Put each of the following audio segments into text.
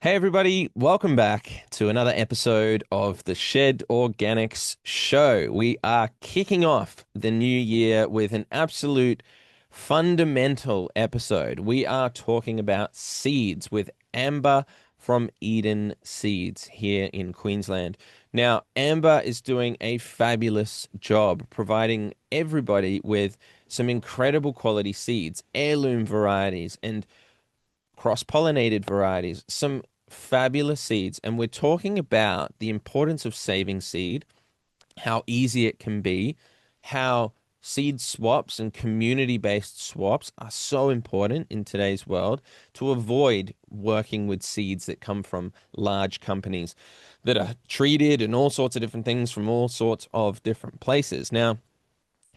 Hey everybody, welcome back to another episode of the Shed Organics Show. We are kicking off the new year with an absolute fundamental episode. We are talking about seeds with Amber from Eden Seeds here in Queensland. Now, Amber is doing a fabulous job providing everybody with some incredible quality seeds, heirloom varieties, and cross-pollinated varieties, some fabulous seeds. And we're talking about the importance of saving seed, how easy it can be, how seed swaps and community-based swaps are so important in today's world to avoid working with seeds that come from large companies that are treated and all sorts of different things from all sorts of different places. Now,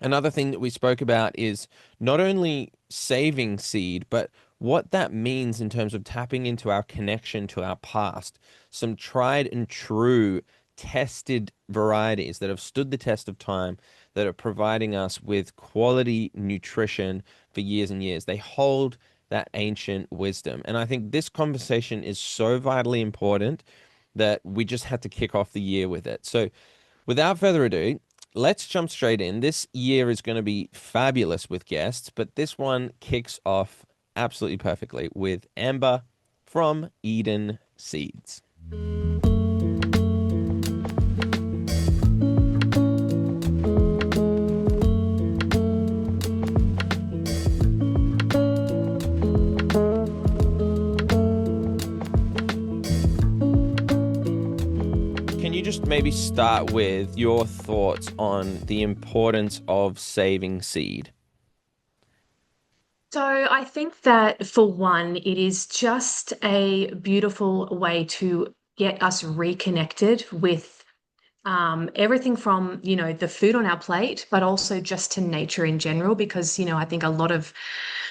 another thing that we spoke about is not only saving seed, but what that means in terms of tapping into our connection to our past. Some tried and true tested varieties that have stood the test of time, that are providing us with quality nutrition for years and years. They hold that ancient wisdom. And I think this conversation is so vitally important that we just had to kick off the year with it. So, without further ado, let's jump straight in. This year is going to be fabulous with guests, but this one kicks off absolutely perfectly with Amber from Eden Seeds. Can you just maybe start with your thoughts on the importance of saving seed? So I think that for one, it is just a beautiful way to get us reconnected with everything from, the food on our plate, but also just to nature in general, because, I think a lot of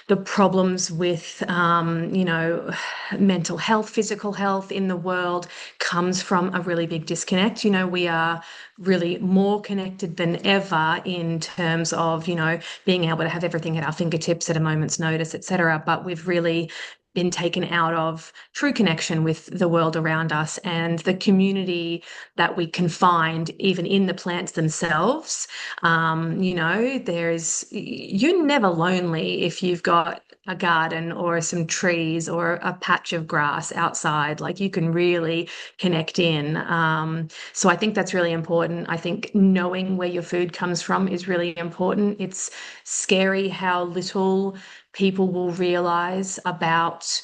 the problems with, mental health, physical health in the world comes from a really big disconnect. We are really more connected than ever in terms of, being able to have everything at our fingertips at a moment's notice, et cetera. But we've really been taken out of true connection with the world around us and the community that we can find even in the plants themselves. You're never lonely if you've got a garden or some trees or a patch of grass outside. Like you can really connect in. So I think that's really important. I think knowing where your food comes from is really important. It's scary how little people will realize about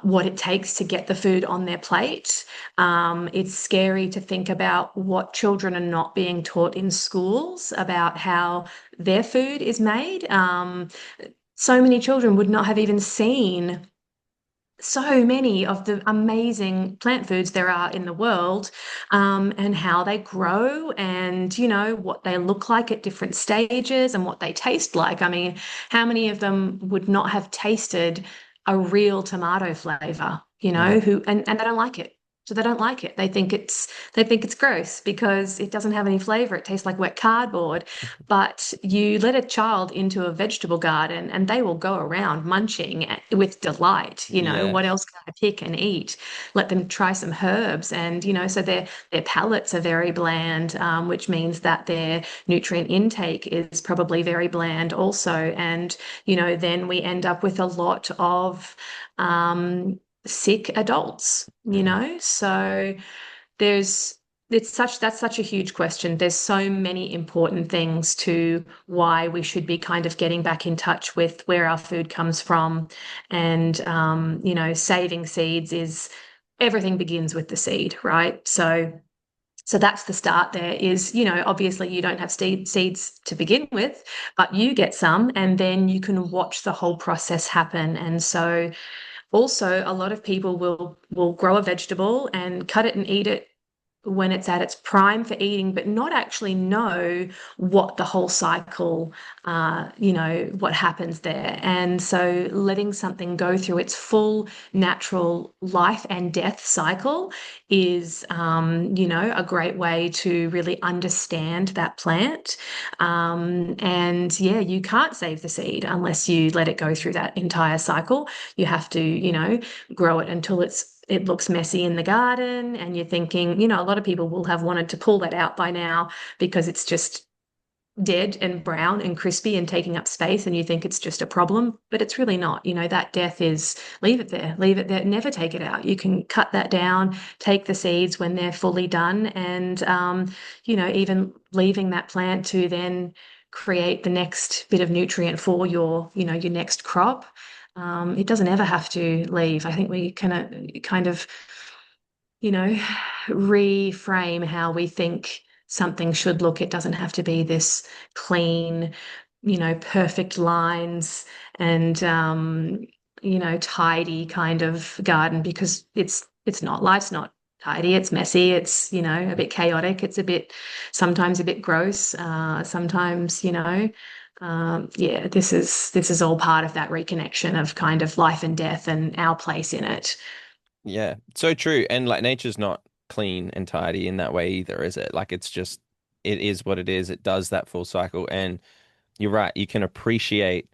what it takes to get the food on their plate. It's scary to think about what children are not being taught in schools about how their food is made. So many children would not have even seen so many of the amazing plant foods there are in the world, and how they grow and, what they look like at different stages and what they taste like. I mean, how many of them would not have tasted a real tomato flavor, Yeah. and they don't like it. So they don't like it. They think it's gross because it doesn't have any flavor. It tastes like wet cardboard. But you let a child into a vegetable garden and they will go around munching with delight. Yeah. What else can I pick and eat? Let them try some herbs. And, so their palates are very bland, which means that their nutrient intake is probably very bland also. And, then we end up with a lot of sick adults, Mm. So there's that's such a huge question. There's so many important things to why we should be kind of getting back in touch with where our food comes from. And saving seeds is everything begins with the seed, right? So that's the start there is, obviously you don't have seeds to begin with, but you get some and then you can watch the whole process happen. And so also, a lot of people will grow a vegetable and cut it and eat it when it's at its prime for eating, but not actually know what the whole cycle, what happens there. And so letting something go through its full natural life and death cycle is, a great way to really understand that plant. And yeah, you can't save the seed unless you let it go through that entire cycle. You have to, grow it until it's it looks messy in the garden, and you're thinking, a lot of people will have wanted to pull that out by now because it's just dead and brown and crispy and taking up space, and you think it's just a problem, but it's really not. That death is, leave it there, never take it out. You can cut that down, take the seeds when they're fully done, and even leaving that plant to then create the next bit of nutrient for your next crop. It doesn't ever have to leave. I think we can kind of you know, reframe how we think something should look. It doesn't have to be this clean, perfect lines and tidy kind of garden, because it's not. Life's not tidy. It's messy. It's, a bit chaotic. It's sometimes a bit gross. Sometimes, yeah, this is all part of that reconnection of kind of life and death and our place in it. Yeah, so true. And like nature's not clean and tidy in that way either, is it? Like it's just it is what it is. It does that full cycle. And you're right, you can appreciate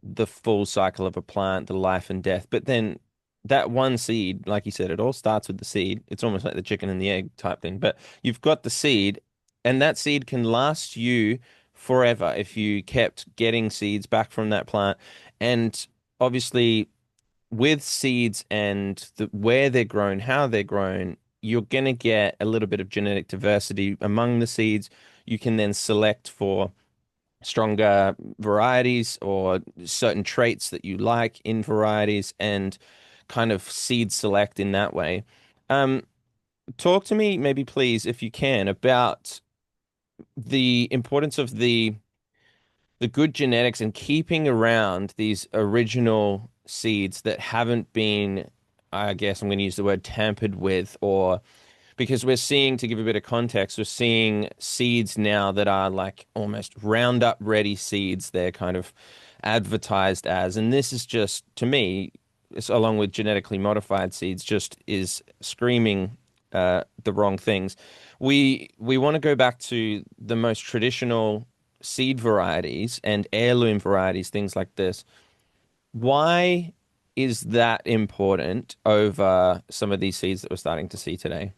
the full cycle of a plant, the life and death. But then that one seed, like you said, it all starts with the seed. It's almost like the chicken and the egg type thing. But you've got the seed, and that seed can last you forever if you kept getting seeds back from that plant. And obviously with seeds and where they're grown, how they're grown, you're going to get a little bit of genetic diversity among the seeds. You can then select for stronger varieties or certain traits that you like in varieties and kind of seed select in that way. Um, Talk to me, maybe please, if you can, about the importance of the good genetics and keeping around these original seeds that haven't been, I guess I'm going to use the word tampered with, or because we're seeing, to give a bit of context, we're seeing seeds now that are like almost Roundup ready seeds. They're kind of advertised as, and this is just, to me, along with genetically modified seeds, just is screaming the wrong things. We want to go back to the most traditional seed varieties and heirloom varieties, things like this. Why is that important over some of these seeds that we're starting to see today?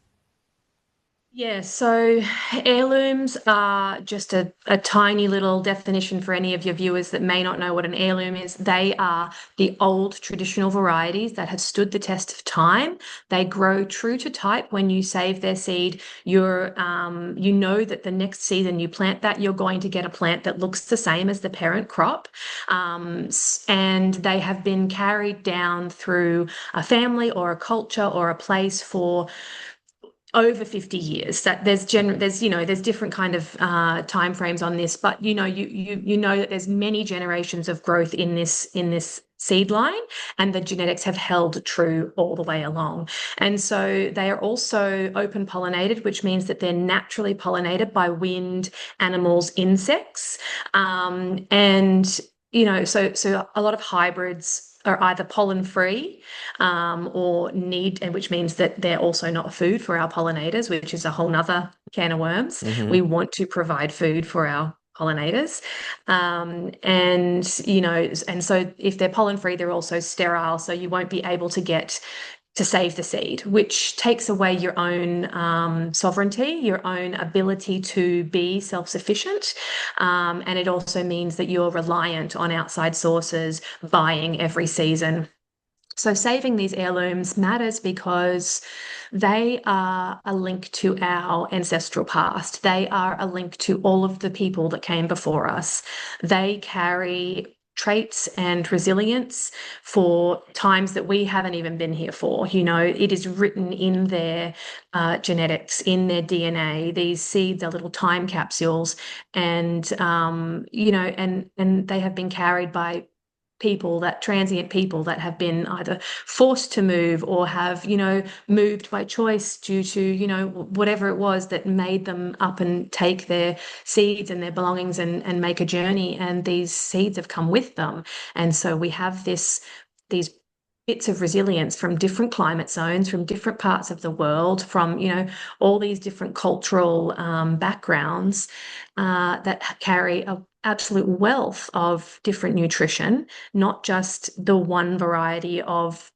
Yeah, so heirlooms are just a tiny little definition for any of your viewers that may not know what an heirloom is. They are the old traditional varieties that have stood the test of time. They grow true to type. When you save their seed, you know that the next season you plant that, you're going to get a plant that looks the same as the parent crop. And they have been carried down through a family or a culture or a place for over 50 years. That there's different kind of time frames on this, but you know that there's many generations of growth in this seed line, and the genetics have held true all the way along. And so they are also open pollinated, which means that they're naturally pollinated by wind, animals, insects. And so a lot of hybrids are either pollen free, or need, and which means that they're also not food for our pollinators, which is a whole nother can of worms. Hmm. We want to provide food for our pollinators. And so if they're pollen free, they're also sterile. So you won't be able to save the seed, which takes away your own sovereignty, your own ability to be self-sufficient. And it also means that you're reliant on outside sources buying every season. So saving these heirlooms matters because they are a link to our ancestral past. They are a link to all of the people that came before us. They carry traits and resilience for times that we haven't even been here for. It is written in their genetics, in their DNA. These seeds are little time capsules, and and they have been carried by transient people that have been either forced to move or have, moved by choice due to, whatever it was that made them up and take their seeds and their belongings and make a journey. And these seeds have come with them. And so we have these bits of resilience from different climate zones, from different parts of the world, from, all these different cultural backgrounds that carry a absolute wealth of different nutrition, not just the one variety of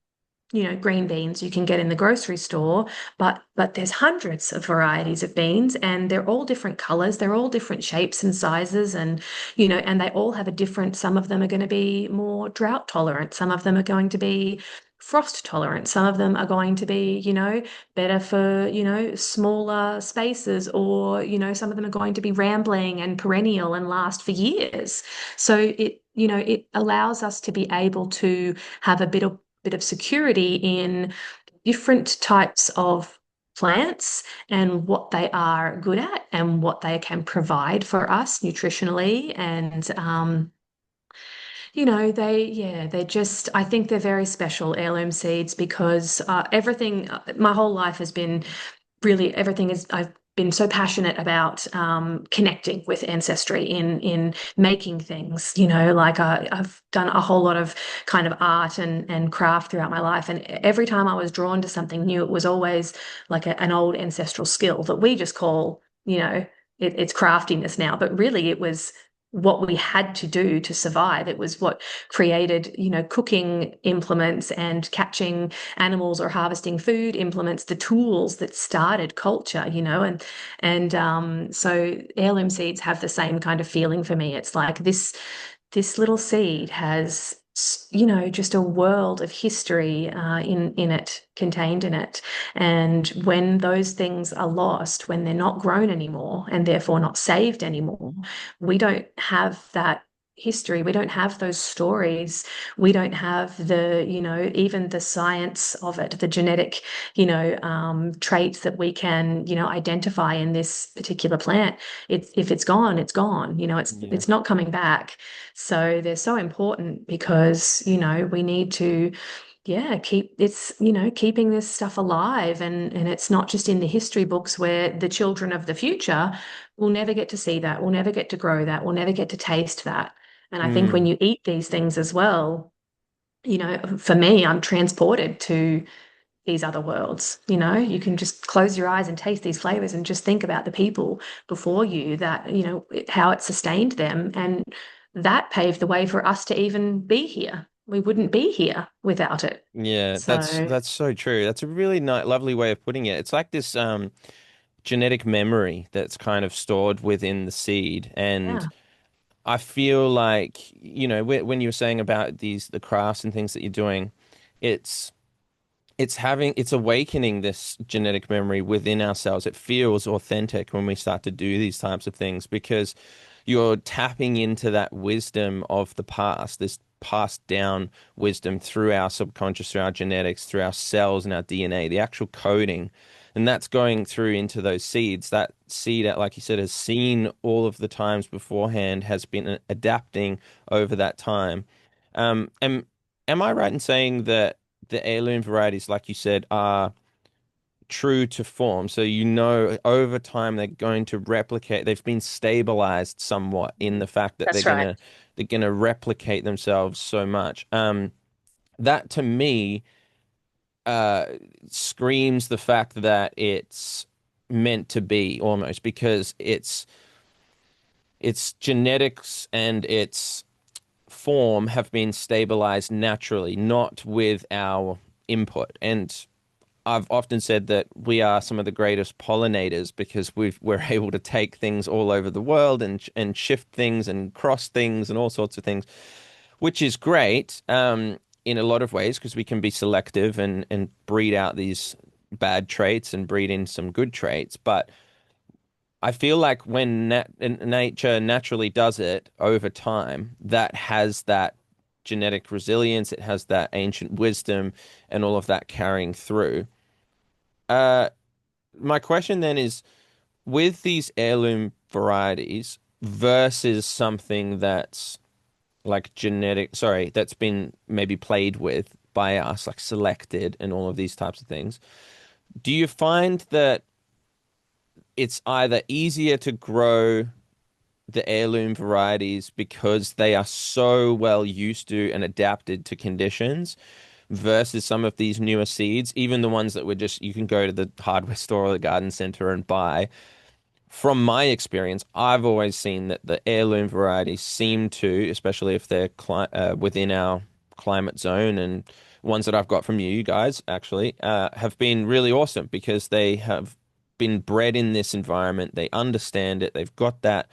green beans you can get in the grocery store, but there's hundreds of varieties of beans, and they're all different colors, they're all different shapes and sizes, and and they all have a different, some of them are going to be more drought tolerant, some of them are going to be frost tolerant, some of them are going to be, better for, smaller spaces, or, some of them are going to be rambling and perennial and last for years. So it allows us to be able to have a bit of security in different types of plants and what they are good at and what they can provide for us nutritionally. And they're just, I think they're very special, heirloom seeds, because everything, my whole life has been really, everything is, I've been so passionate about connecting with ancestry in making things. Like I've done a whole lot of kind of art and craft throughout my life, and every time I was drawn to something new, it was always like an old ancestral skill that we just call, it's craftiness now, but really it was what we had to do to survive. It was what created, cooking implements and catching animals or harvesting food implements, the tools that started culture, so heirloom seeds have the same kind of feeling for me. It's like this little seed has, just a world of history in it, contained in it. And when those things are lost, when they're not grown anymore and therefore not saved anymore, we don't have that history. We don't have those stories. We don't have the, even the science of it, the genetic, traits that we can, identify in this particular plant. If it's gone, it's gone. Yeah. It's not coming back. So they're so important because, we need to, yeah, keeping this stuff alive, and it's not just in the history books where the children of the future will never get to see that, will never get to grow that, will never get to taste that. And I think when Mm. you eat these things as well, for me, I'm transported to these other worlds. You can just close your eyes and taste these flavors and just think about the people before you, that, how it sustained them. And that paved the way for us to even be here. We wouldn't be here without it. Yeah, So, that's so true. That's a really nice, lovely way of putting it. It's like this genetic memory that's kind of stored within the seed. And yeah, I feel like, when you were saying about the crafts and things that you're doing, it's it's awakening this genetic memory within ourselves. It feels authentic when we start to do these types of things because you're tapping into that wisdom of the past, this passed down wisdom through our subconscious, through our genetics, through our cells and our DNA, the actual coding. And that's going through into those seeds. That seed, like you said, has seen all of the times beforehand, has been adapting over that time. And am I right in saying that the heirloom varieties, like you said, are true to form? So over time they're going to replicate. They've been stabilized somewhat in the fact that that's right. they're gonna replicate themselves so much. That to me uh screams the fact that it's meant to be almost because its genetics and its form have been stabilized naturally, not with our input. And I've often said that we are some of the greatest pollinators because we're able to take things all over the world and shift things and cross things and all sorts of things, which is great in a lot of ways because we can be selective and breed out these bad traits and breed in some good traits. But I feel like when nature naturally does it over time, that has that genetic resilience, it has that ancient wisdom and all of that carrying through. Uh, my question then is, with these heirloom varieties versus something that's like that's been maybe played with by us, like selected and all of these types of things, do you find that it's either easier to grow the heirloom varieties because they are so well used to and adapted to conditions versus some of these newer seeds, even the ones that were just you can go to the hardware store or the garden center and buy? From my experience, I've always seen that the heirloom varieties seem to, especially if they're within our climate zone and ones that I've got from you guys actually have been really awesome because they have been bred in this environment. They understand it. They've got that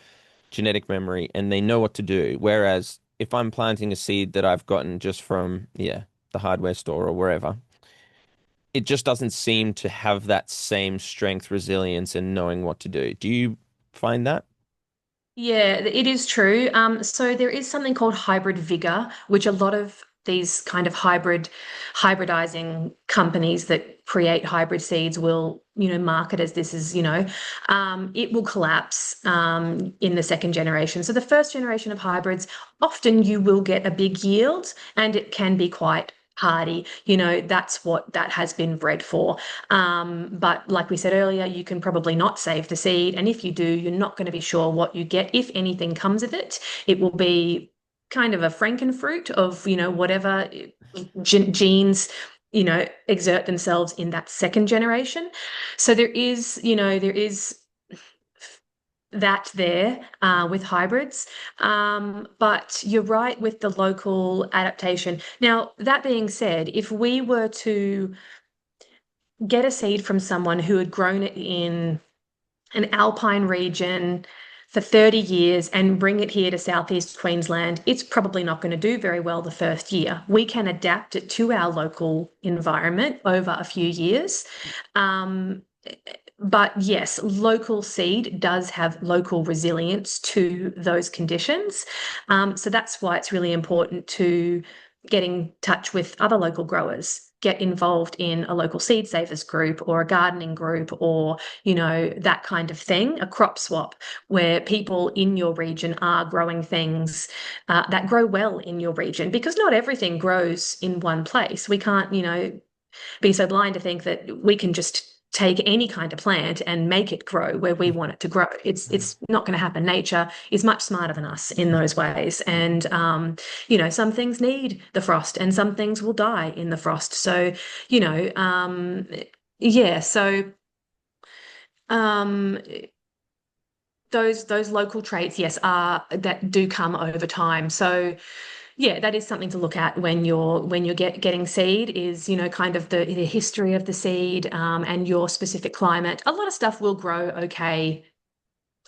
genetic memory and they know what to do. Whereas if I'm planting a seed that I've gotten just from, yeah, the hardware store or wherever, it just doesn't seem to have that same strength, resilience, and knowing what to do. Do you find that? Yeah, it is true. So there is something called hybrid vigor, which a lot of these kind of hybridizing companies that create hybrid seeds will, market as this is, it will collapse in the second generation. So the first generation of hybrids, often you will get a big yield and it can be quite hardy. That's what that has been bred for. But like we said earlier, you can probably not save the seed. And if you do, you're not going to be sure what you get. If anything comes of it, it will be kind of a frankenfruit of, whatever genes, exert themselves in that second generation. So there is that there with hybrids. But you're right with the local adaptation. Now, that being said, if we were to get a seed from someone who had grown it in an alpine region for 30 years and bring it here to southeast Queensland, it's probably not going to do very well the first year. We can adapt it to our local environment over a few years. Um, but yes, local seed does have local resilience to those conditions. So that's why it's really important to get in touch with other local growers, get involved in a local seed savers group or a gardening group or, that kind of thing, a crop swap where people in your region are growing things that grow well in your region because not everything grows in one place. We can't, be so blind to think that we can just take any kind of plant and make it grow where we want it to grow. It's not going to happen. Nature is much smarter than us in those ways, and some things need the frost, and some things will die in the frost. So, yeah. So um, those local traits, yes, are that do come over time. So yeah, that is something to look at when you're getting seed is, kind of the history of the seed and your specific climate. A lot of stuff will grow okay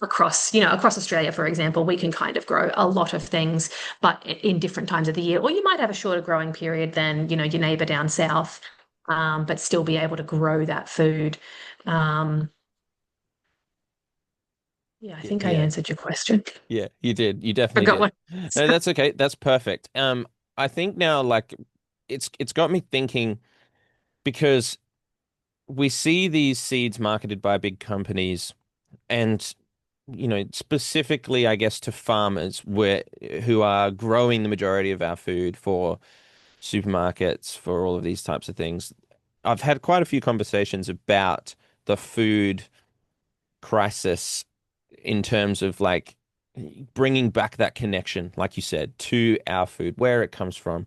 across Australia, for example. We can kind of grow a lot of things, but in different times of the year. Or you might have a shorter growing period than, your neighbour down south, but still be able to grow that food. Um, yeah, I think I Yeah. answered your question. Yeah, you did. You definitely Forgot did. what. No, that's okay. That's perfect. I think now like it's got me thinking because we see these seeds marketed by big companies and specifically I guess to farmers who are growing the majority of our food for supermarkets for all of these types of things. I've had quite a few conversations about the food crisis in terms of like bringing back that connection, like you said, to our food, where it comes from.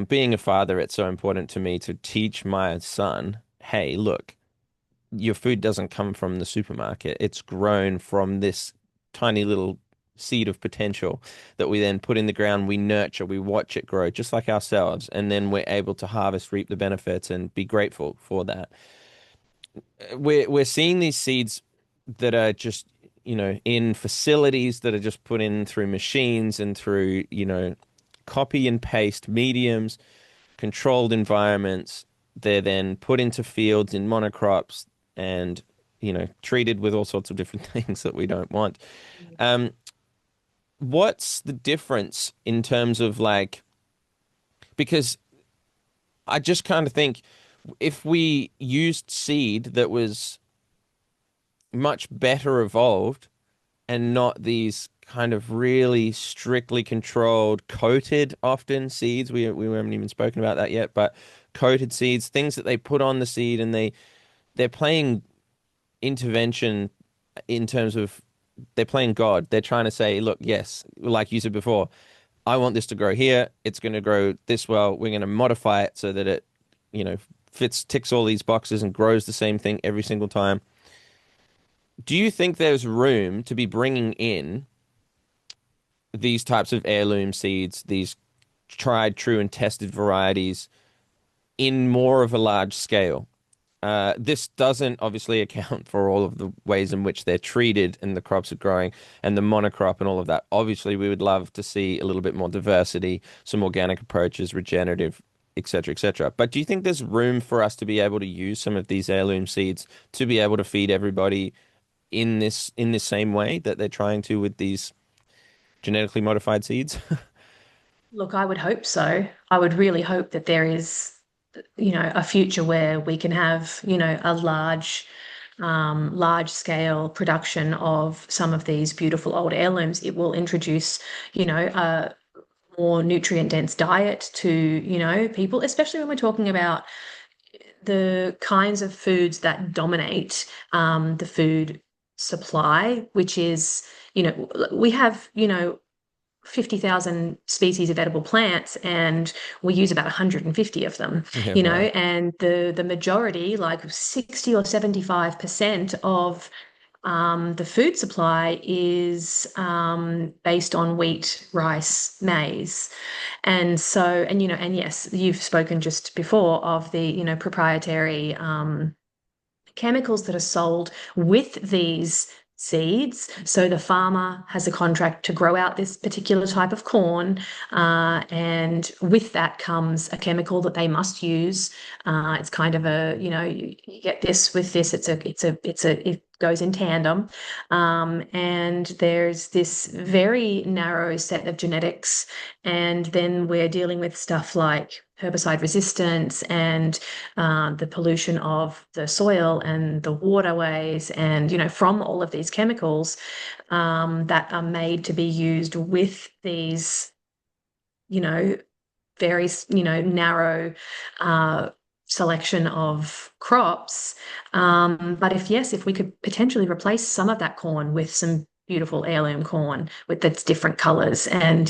Being a father, it's so important to me to teach my son, hey, look, your food doesn't come from the supermarket. It's grown from this tiny little seed of potential that we then put in the ground, we nurture, we watch it grow, just like ourselves, and then we're able to harvest, reap the benefits, and be grateful for that. We're seeing these seeds that are just, in facilities that are just put in through machines and through, copy and paste mediums, controlled environments. They're then put into fields in monocrops and, treated with all sorts of different things that we don't want. Um, what's the difference in terms of like, because I just kind of think if we used seed that was much better evolved and not these kind of really strictly controlled, coated often seeds. We haven't even spoken about that yet, but coated seeds, things that they put on the seed and they're playing intervention in terms of they're playing God. They're trying to say, look, yes, like you said before, I want this to grow here. It's going to grow this well. We're going to modify it so that it, you know, ticks all these boxes and grows the same thing every single time. Do you think there's room to be bringing in these types of heirloom seeds, these tried, true, and tested varieties, in more of a large scale. This doesn't obviously account for all of the ways in which they're treated and the crops are growing and the monocrop and all of that. Obviously, we would love to see a little bit more diversity, some organic approaches, regenerative, etc., etc. But do you think there's room for us to be able to use some of these heirloom seeds to be able to feed everybody in this same way that they're trying to with these genetically modified seeds? Look, I would hope so. I would really hope that there is, a future where we can have, a large scale production of some of these beautiful old heirlooms. It will introduce, a more nutrient dense diet to, people, especially when we're talking about the kinds of foods that dominate the food supply, which is, we have, 50,000 species of edible plants and we use about 150 of them, Yeah, wow. and the majority, like 60 or 75% of the food supply is based on wheat, rice, maize. And so, and yes, you've spoken just before of the, proprietary chemicals that are sold with these seeds. So the farmer has a contract to grow out this particular type of corn, and with that comes a chemical that they must use. It's kind of a, you get this with this. It goes in tandem, and there's this very narrow set of genetics, and then we're dealing with stuff like herbicide resistance and the pollution of the soil and the waterways, and from all of these chemicals that are made to be used with these, you know, very narrow uh, selection of crops. But if we could potentially replace some of that corn with some beautiful heirloom corn with its different colors, and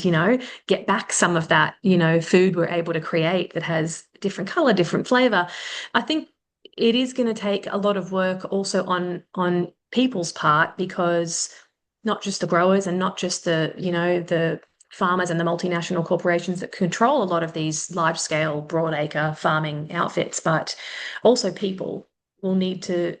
get back some of that food we're able to create that has different color, different flavor. I think it is going to take a lot of work also on people's part, because not just the growers and not just the farmers and the multinational corporations that control a lot of these large scale broadacre farming outfits, but also people will need to,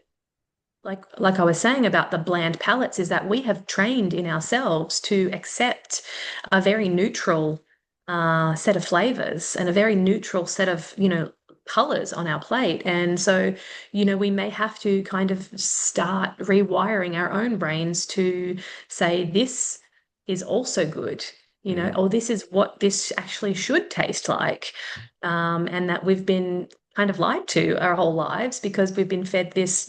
like I was saying about the bland palates, is that we have trained in ourselves to accept a very neutral set of flavors and a very neutral set of colors on our plate. And so we may have to kind of start rewiring our own brains to say this is also good, Mm. or this is what this actually should taste like. And that we've been kind of lied to our whole lives because we've been fed this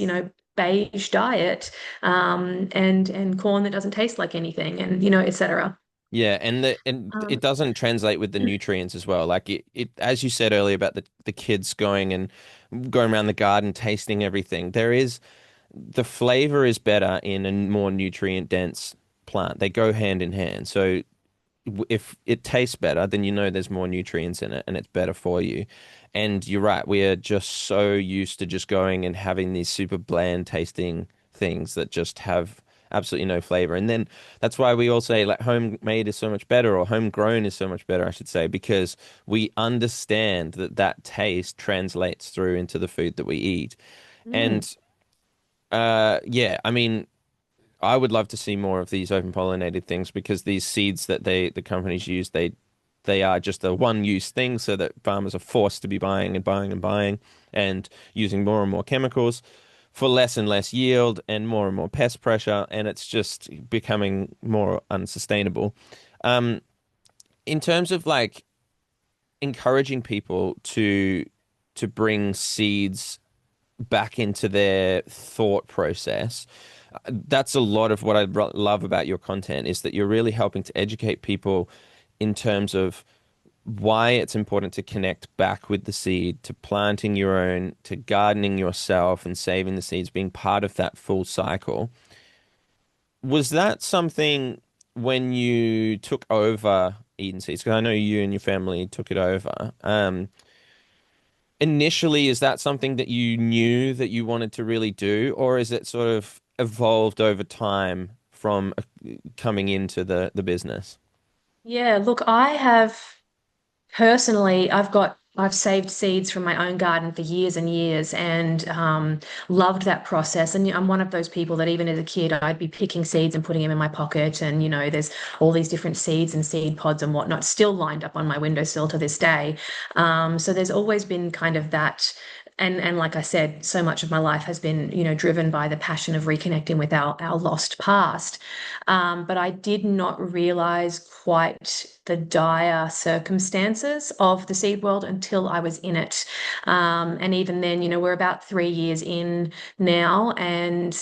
beige diet, and corn that doesn't taste like anything, and etc. Yeah, and it Um, doesn't translate with the nutrients as well. Like it as you said earlier about the kids going around the garden tasting everything. The flavor is better in a more nutrient dense plant. They go hand in hand. So if it tastes better, then you know there's more nutrients in it and it's better for you. And you're right, we are just so used to just going and having these super bland tasting things that just have absolutely no flavor. And then that's why we all say like homemade is so much better, or homegrown is so much better, I should say, because we understand that that taste translates through into the food that we eat. mm. And yeah, I mean, I would love to see more of these open pollinated things because these seeds that the companies use, they are just a one use thing, so that farmers are forced to be buying and buying and buying and using more and more chemicals for less and less yield and more pest pressure, and it's just becoming more unsustainable. Um, in terms of like encouraging people to bring seeds back into their thought process. That's a lot of what I love about your content is that you're really helping to educate people in terms of why it's important to connect back with the seed, to planting your own, to gardening yourself and saving the seeds, being part of that full cycle. Was that something when you took over Eden Seeds? Because I know you and your family took it over. Initially, is that something that you knew that you wanted to really do, or is it sort of evolved over time from coming into the business? Yeah, look, I have personally, I've got I've saved seeds from my own garden for years and years, and loved that process. And I'm one of those people that even as a kid, I'd be picking seeds and putting them in my pocket. And, there's all these different seeds and seed pods and whatnot still lined up on my windowsill to this day. So there's always been kind of that. And like I said, so much of my life has been, driven by the passion of reconnecting with our lost past. But I did not realize quite the dire circumstances of the seed world until I was in it. And even then, we're about 3 years in now. And,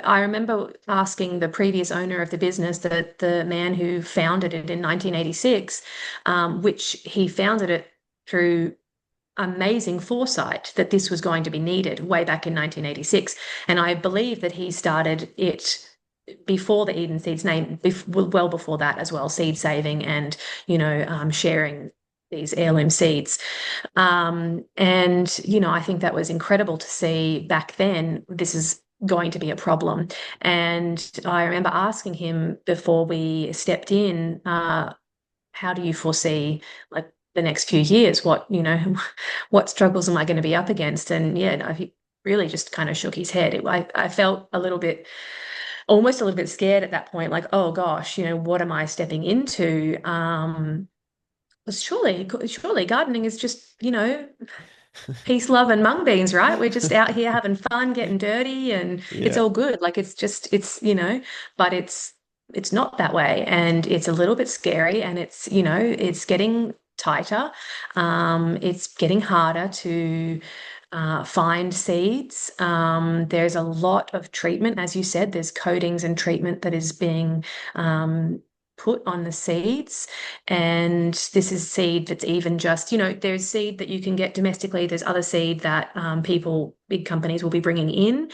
I remember asking the previous owner of the business, the man who founded it in 1986, which he founded it through amazing foresight that this was going to be needed way back in 1986. And I believe that he started it before the Eden Seeds name, well before that as well, seed saving and, sharing these heirloom seeds. And, I think that was incredible to see back then. This is going to be a problem. And I remember asking him before we stepped in, how do you foresee like the next few years? What, what struggles am I going to be up against? And yeah, no, he really just kind of shook his head. I felt almost a little bit scared at that point, like, oh gosh, what am I stepping into? 'Cause surely gardening is just, peace, love, and mung beans, right? We're just out here having fun, getting dirty, and it's Yeah. all good. Like but it's not that way, and it's a little bit scary, and it's getting tighter. It's getting harder to find seeds. There's a lot of treatment, as you said. There's coatings and treatment that is being put on the seeds. And this is seed that's even just, there's seed that you can get domestically. There's other seed that big companies will be bringing in.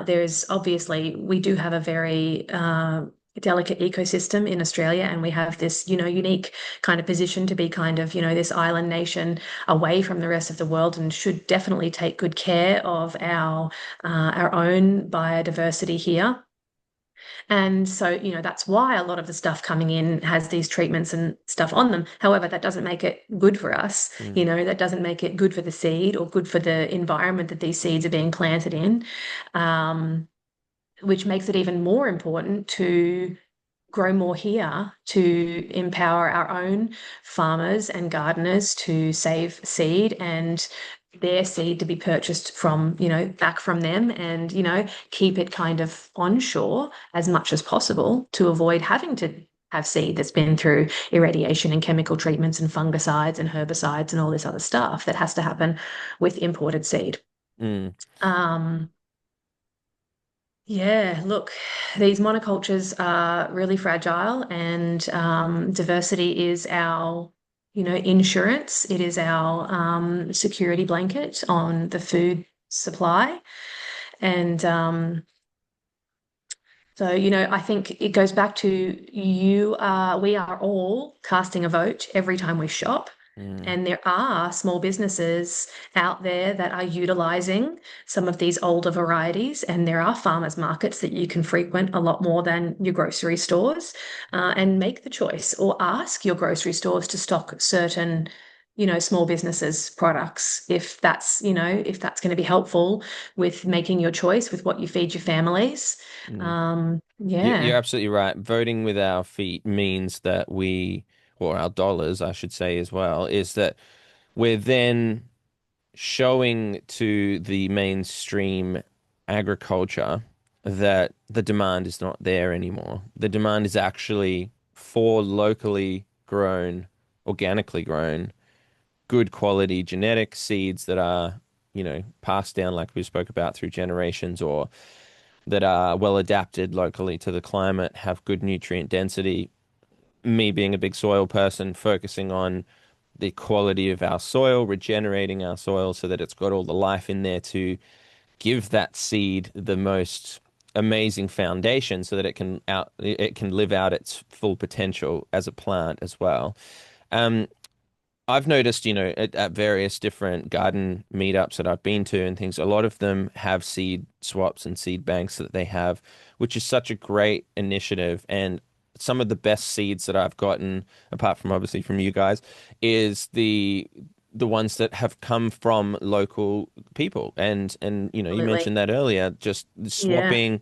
There's obviously, we do have a very delicate ecosystem in Australia, and we have this, unique kind of position to be kind of, this island nation away from the rest of the world, and should definitely take good care of our own biodiversity here. And so, that's why a lot of the stuff coming in has these treatments and stuff on them. However, that doesn't make it good for us. Mm, That doesn't make it good for the seed or good for the environment that these seeds are being planted in, which makes it even more important to grow more here, to empower our own farmers and gardeners to save seed and their seed to be purchased from, back from them, and, keep it kind of onshore as much as possible to avoid having to have seed that's been through irradiation and chemical treatments and fungicides and herbicides and all this other stuff that has to happen with imported seed. mm, Um, yeah, look, these monocultures are really fragile, and diversity is our, insurance. It is our security blanket on the food supply. And so, I think it goes back to we are all casting a vote every time we shop. mm, And there are small businesses out there that are utilizing some of these older varieties. And there are farmers markets that you can frequent a lot more than your grocery stores, and make the choice or ask your grocery stores to stock certain, small businesses products if that's going to be helpful with making your choice with what you feed your families. mm. You're Yeah. absolutely right. Voting with our feet means that or our dollars, I should say as well, is that we're then showing to the mainstream agriculture that the demand is not there anymore. The demand is actually for locally grown, organically grown, good quality genetic seeds that are, passed down like we spoke about through generations, or that are well adapted locally to the climate, have good nutrient density. Me being a big soil person, focusing on the quality of our soil, regenerating our soil so that it's got all the life in there to give that seed the most amazing foundation so that it can live out its full potential as a plant as well. Um, I've noticed, at various different garden meetups that I've been to and things, a lot of them have seed swaps and seed banks that they have, which is such a great initiative. And some of the best seeds that I've gotten, apart from obviously from you guys, is the ones that have come from local people. And you Absolutely. mentioned that earlier, just Yeah. swapping,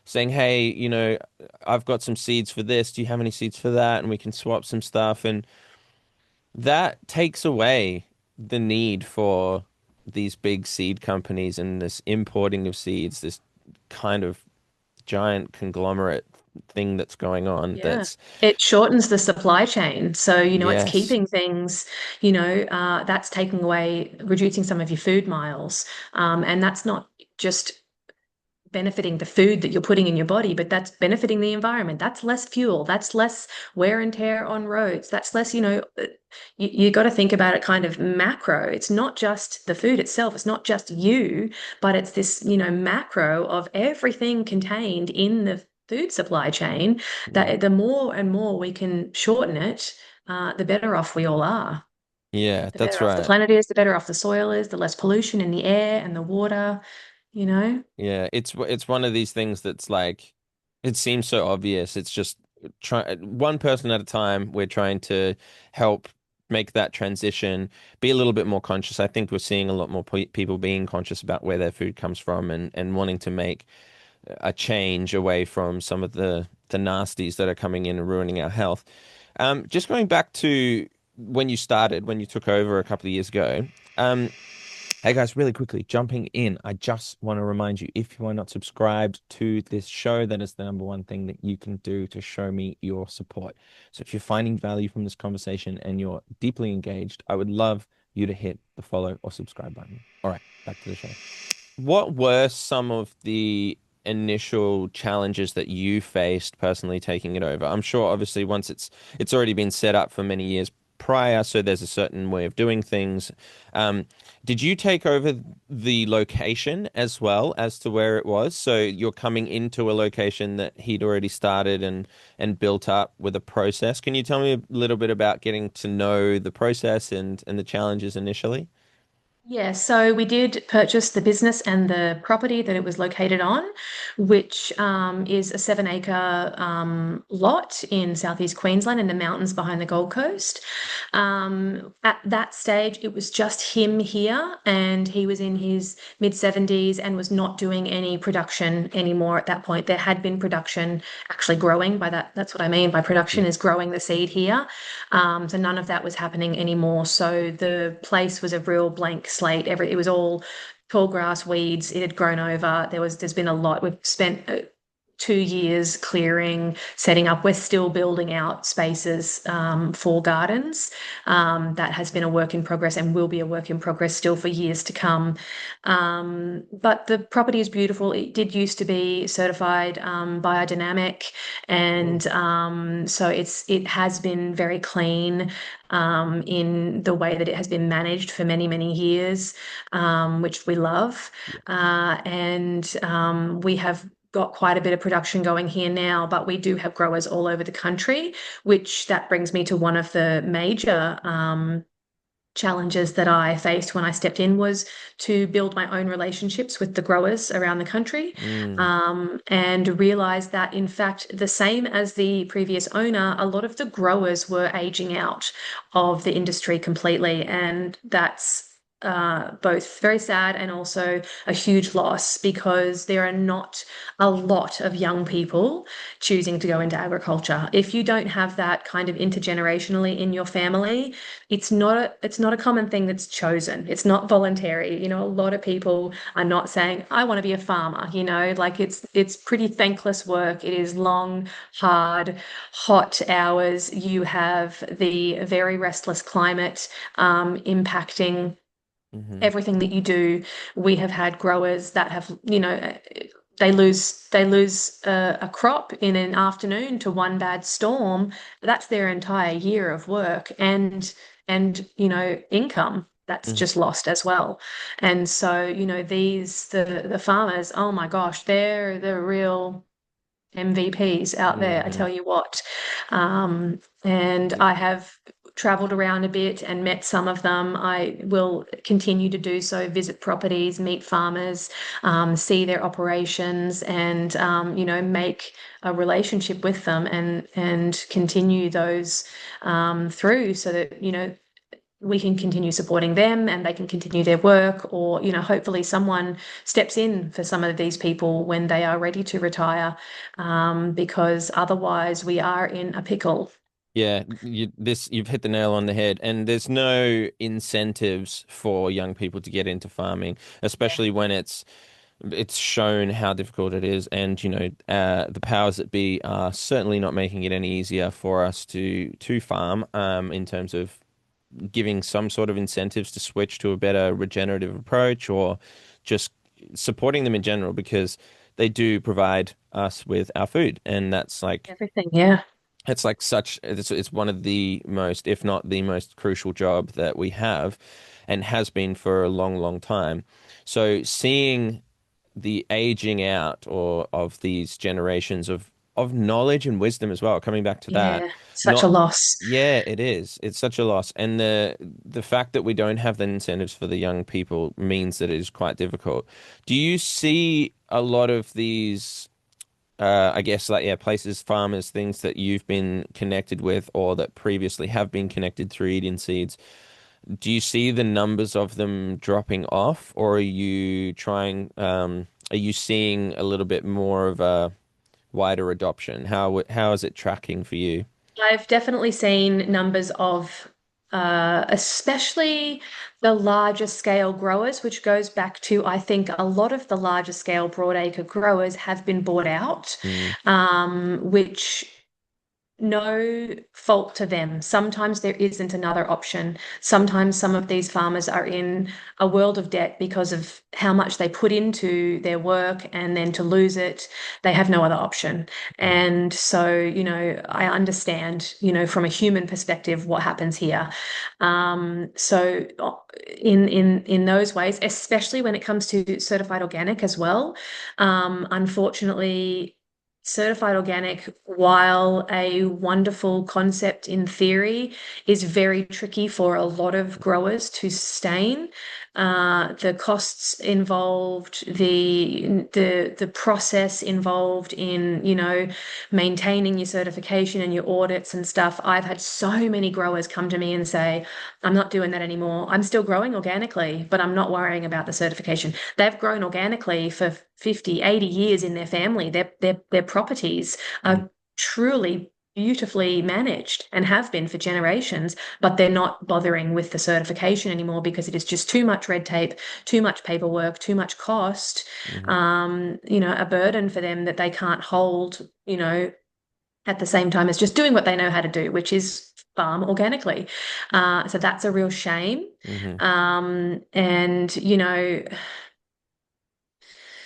saying, hey, I've got some seeds for this. Do you have any seeds for that? And we can swap some stuff. And that takes away the need for these big seed companies and this importing of seeds, this kind of giant conglomerate thing that's going on. Yeah. That's It shortens the supply chain. So, it's yes. keeping things, that's taking away, reducing some of your food miles. And that's not just benefiting the food that you're putting in your body, but that's benefiting the environment. That's less fuel. That's less wear and tear on roads. That's less, you got to think about it kind of macro. It's not just the food itself. It's not just you, but it's this, macro of everything contained in the food supply chain Mm. that the more and more we can shorten it, the better off we all are. Yeah, The that's better off the right. planet is, the better off the soil is, the less pollution in the air and the water, you know? Yeah, it's one of these things that's like it seems so obvious. It's just try one person at a time. We're trying to help make that transition, be a little bit more conscious. I think we're seeing a lot more pe people being conscious about where their food comes from and wanting to make a change away from some of the nasties that are coming in and ruining our health. Just going back to when you started, when you took over a couple of years ago. Hey guys, really quickly, jumping in, I just want to remind you, if you are not subscribed to this show, that is the number one thing that you can do to show me your support. So if you're finding value from this conversation and you're deeply engaged, I would love you to hit the follow or subscribe button. All right, back to the show. What were some of the initial challenges that you faced personally taking it over? I'm sure obviously once it's already been set up for many years prior, so there's a certain way of doing things. Um, did you take over the location as well as to where it was? So you're coming into a location that he'd already started and built up with a process. Can you tell me a little bit about getting to know the process and the challenges initially? Yeah, so we did purchase the business and the property that it was located on, which is a 7-acre lot in southeast Queensland in the mountains behind the Gold Coast. At that stage, it was just him here, and he was in his mid 70s and was not doing any production anymore at that point. There had been production actually growing by that. That's what I mean by production is growing the seed here. So none of that was happening anymore. So the place was a real blank slate. It was all tall grass, weeds. It had grown over. There's been a lot. We've spent 2 years clearing, setting up. We're still building out spaces for gardens. That has been a work in progress and will be a work in progress still for years to come. But the property is beautiful. It did used to be certified biodynamic, and so it has been very clean in the way that it has been managed for many, many years, which we love. And we have got quite a bit of production going here now, but we do have growers all over the country, which that brings me to one of the major challenges that I faced when I stepped in was to build my own relationships with the growers around the country, Mm, and realize that, in fact, the same as the previous owner, a lot of the growers were aging out of the industry completely. And that's both very sad and also a huge loss because there are not a lot of young people choosing to go into agriculture. If you don't have that kind of intergenerationally in your family, it's not a common thing that's chosen. It's not voluntary. A lot of people are not saying, I want to be a farmer, like it's pretty thankless work. It is long, hard, hot hours. You have the very restless climate impacting hmm everything that you do. We have had growers that have, they lose a crop in an afternoon to one bad storm. That's their entire year of work and income that's just lost as well. And so, the farmers, oh my gosh, they're the real MVPs out there, I hmm tell you what. And I have traveled around a bit and met some of them. I will continue to do so, visit properties, meet farmers, see their operations, and make a relationship with them and continue those through so that we can continue supporting them and they can continue their work, or hopefully someone steps in for some of these people when they are ready to retire, because otherwise we are in a pickle. Yeah, you've hit the nail on the head, and there's no incentives for young people to get into farming, especially when it's shown how difficult it is, and the powers that be are certainly not making it any easier for us to farm, in terms of giving some sort of incentives to switch to a better regenerative approach, or just supporting them in general, because they do provide us with our food, and that's like Everything, yeah. it's one of the most, if not the most crucial job that we have, and has been for a long, long time. So seeing the aging out or of these generations of knowledge and wisdom as well, coming back to that, Yeah, such a not loss. yeah, it is. It's such a loss. And the fact that we don't have the incentives for the young people means that it is quite difficult. Do you see a lot of these I guess like yeah, places, farmers, things that you've been connected with or that previously have been connected through Eating Seeds? Do you see the numbers of them dropping off, or are you seeing a little bit more of a wider adoption? How is it tracking for you? I've definitely seen numbers of especially the larger scale growers, which goes back to, I think, a lot of the larger scale broadacre growers have been bought out, Mm, which no fault to them. Sometimes there isn't another option. Sometimes some of these farmers are in a world of debt because of how much they put into their work, and then to lose it, they have no other option. mm, And so, I understand, from a human perspective, what happens here. So in those ways, especially when it comes to certified organic as well, unfortunately, certified organic, while a wonderful concept in theory, is very tricky for a lot of growers to sustain. The costs involved, the process involved in, maintaining your certification and your audits and stuff. I've had so many growers come to me and say, I'm not doing that anymore. I'm still growing organically, but I'm not worrying about the certification. They've grown organically for 50, 80 years in their family. Their properties mm, are truly beautifully managed and have been for generations, but they're not bothering with the certification anymore because it is just too much red tape, too much paperwork, too much cost, mm, a burden for them that they can't hold, at the same time as just doing what they know how to do, which is farm organically. So that's a real shame. mm, And,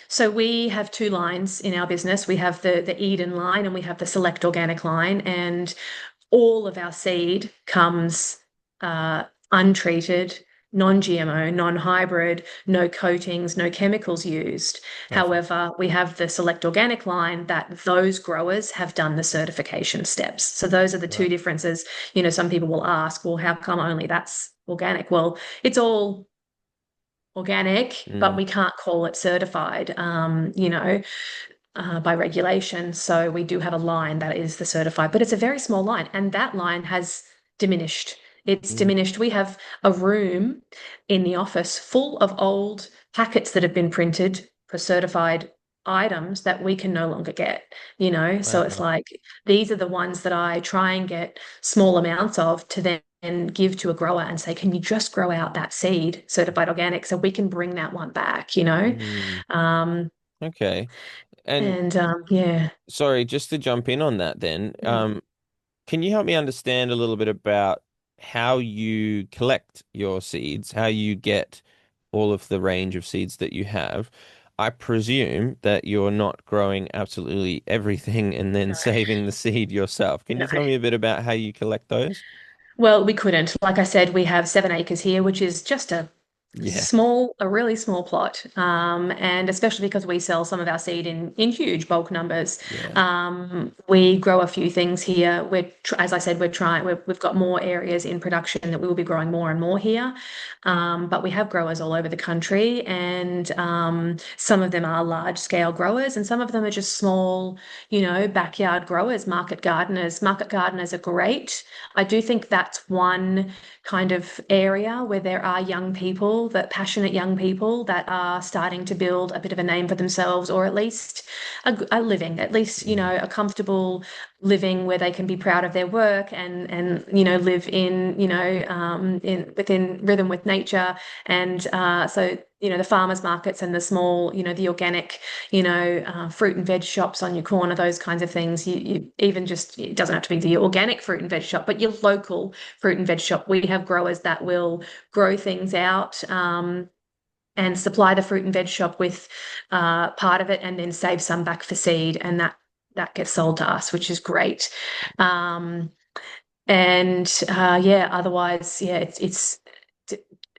so we have two lines in our business. We have the Eden line and we have the Select Organic line, and all of our seed comes untreated, non-GMO, non-hybrid, no coatings, no chemicals used. perfect. However, we have the Select Organic line that those growers have done the certification steps. So those are the two Right. differences. Some people will ask, well, how come only that's organic? Well, it's all organic, but Mm, we can't call it certified, by regulation. So we do have a line that is the certified, but it's a very small line, and that line has diminished. It's mm, diminished. We have a room in the office full of old packets that have been printed for certified items that we can no longer get. So it's wow. like these are the ones that I try and get small amounts of to then give to a grower and say, can you just grow out that seed certified organic so we can bring that one back? Mm, Um, okay. And and yeah. sorry, just to jump in on that then, Mm. can you help me understand a little bit about how you collect your seeds, how you get all of the range of seeds that you have? I presume that you're not growing absolutely everything and then No, saving the seed yourself. Can no. you tell me a bit about how you collect those? Well, we couldn't. Like I said, we have 7 acres here, which is just a Yeah. A really small plot, and especially because we sell some of our seed in huge bulk numbers. Yeah. We grow a few things here. As I said, we've got more areas in production that we will be growing more and more here. But we have growers all over the country, and some of them are large scale growers, and some of them are just small, backyard growers, market gardeners. Market gardeners are great. I do think that's one kind of area where there are passionate young people that are starting to build a bit of a name for themselves, or at least a living, at least, Mm. a comfortable living where they can be proud of their work and live in, in within rhythm with nature. And so, the farmers markets and the small, the organic, fruit and veg shops on your corner, those kinds of things. You even just, it doesn't have to be the organic fruit and veg shop, but your local fruit and veg shop. We have growers that will grow things out, and supply the fruit and veg shop with part of it, and then save some back for seed, and that gets sold to us, which is great. Um, and yeah, otherwise, yeah, it's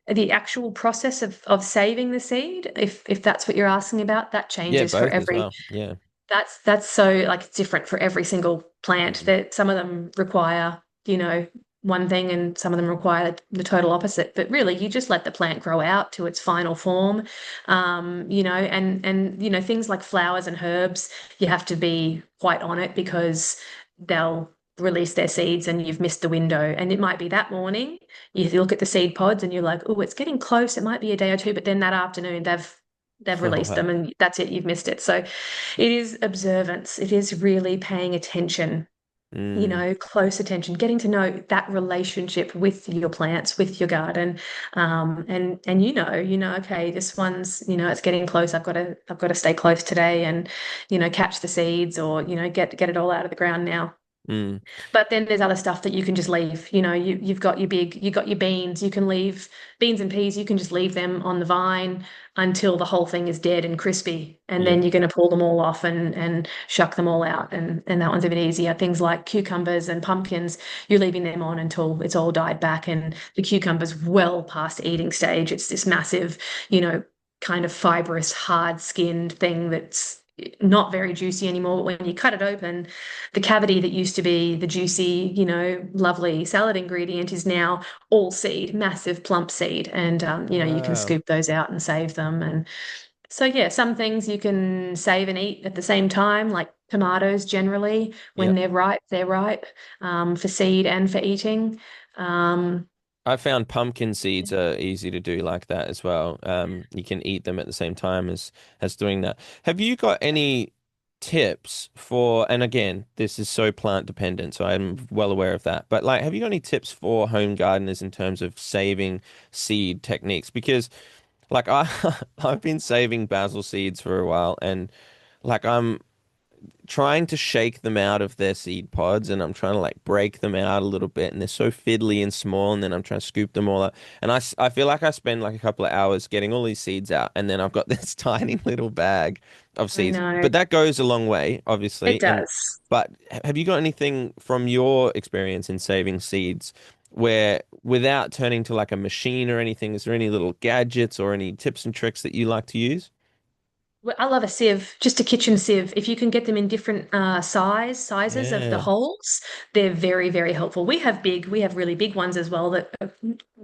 the actual process of saving the seed, if that's what you're asking about, that Yeah, changes for both as every. well. Yeah. That's so, like, it's different for every single plant. Mm. That some of them require, one thing, and some of them require the total opposite. But really, you just let the plant grow out to its final form. And things like flowers and herbs, you have to be quite on it because they'll release their seeds and you've missed the window. And it might be that morning, you look at the seed pods and you're like, oh, it's getting close. It might be a day or two, but then that afternoon they've Oh, released them wow. and that's it, you've missed it. So it is observance. It is really paying attention, Mm. close attention, getting to know that relationship with your plants, with your garden. And okay, this one's, it's getting close. I've got to stay close today and, catch the seeds, or, get it all out of the ground now. Mm. But then there's other stuff that you can just leave. You've got your beans. You can leave beans and peas. You can just leave them on the vine until the whole thing is dead and crispy, and then Yeah. you're going to pull them all off and shuck them all out. And that one's a bit easier. Things like cucumbers and pumpkins, you're leaving them on until it's all died back, and the cucumber's well past eating stage. It's this massive, you know, kind of fibrous, hard-skinned thing that's not very juicy anymore. But when you cut it open, the cavity that used to be the juicy, lovely salad ingredient is now all seed, massive plump seed. And, you can Wow. scoop those out and save them. And so, yeah, some things you can save and eat at the same time, like tomatoes generally, when Yep. they're ripe, for seed and for eating. Um, I found pumpkin seeds are easy to do like that as well. You can eat them at the same time as doing that. Have you got any tips for, and again, this is so plant dependent, so I'm well aware of that. But like, have you got any tips for home gardeners in terms of saving seed techniques? Because like I've been saving basil seeds for a while, and like I'm trying to shake them out of their seed pods, and I'm trying to like break them out a little bit, and they're so fiddly and small, and then I'm trying to scoop them all up, and I feel like I spend like a couple of hours getting all these seeds out, and then I've got this tiny little bag of I seeds, know but that goes a long way, it obviously. And does. but have you got anything from your experience in saving seeds where, without turning to like a machine or anything, is there any little gadgets or any tips and tricks that you like to use? Well, I love a sieve, just a kitchen sieve. If you can get them in different sizes of the Yeah. holes, they're very, very helpful. We have really big ones as well that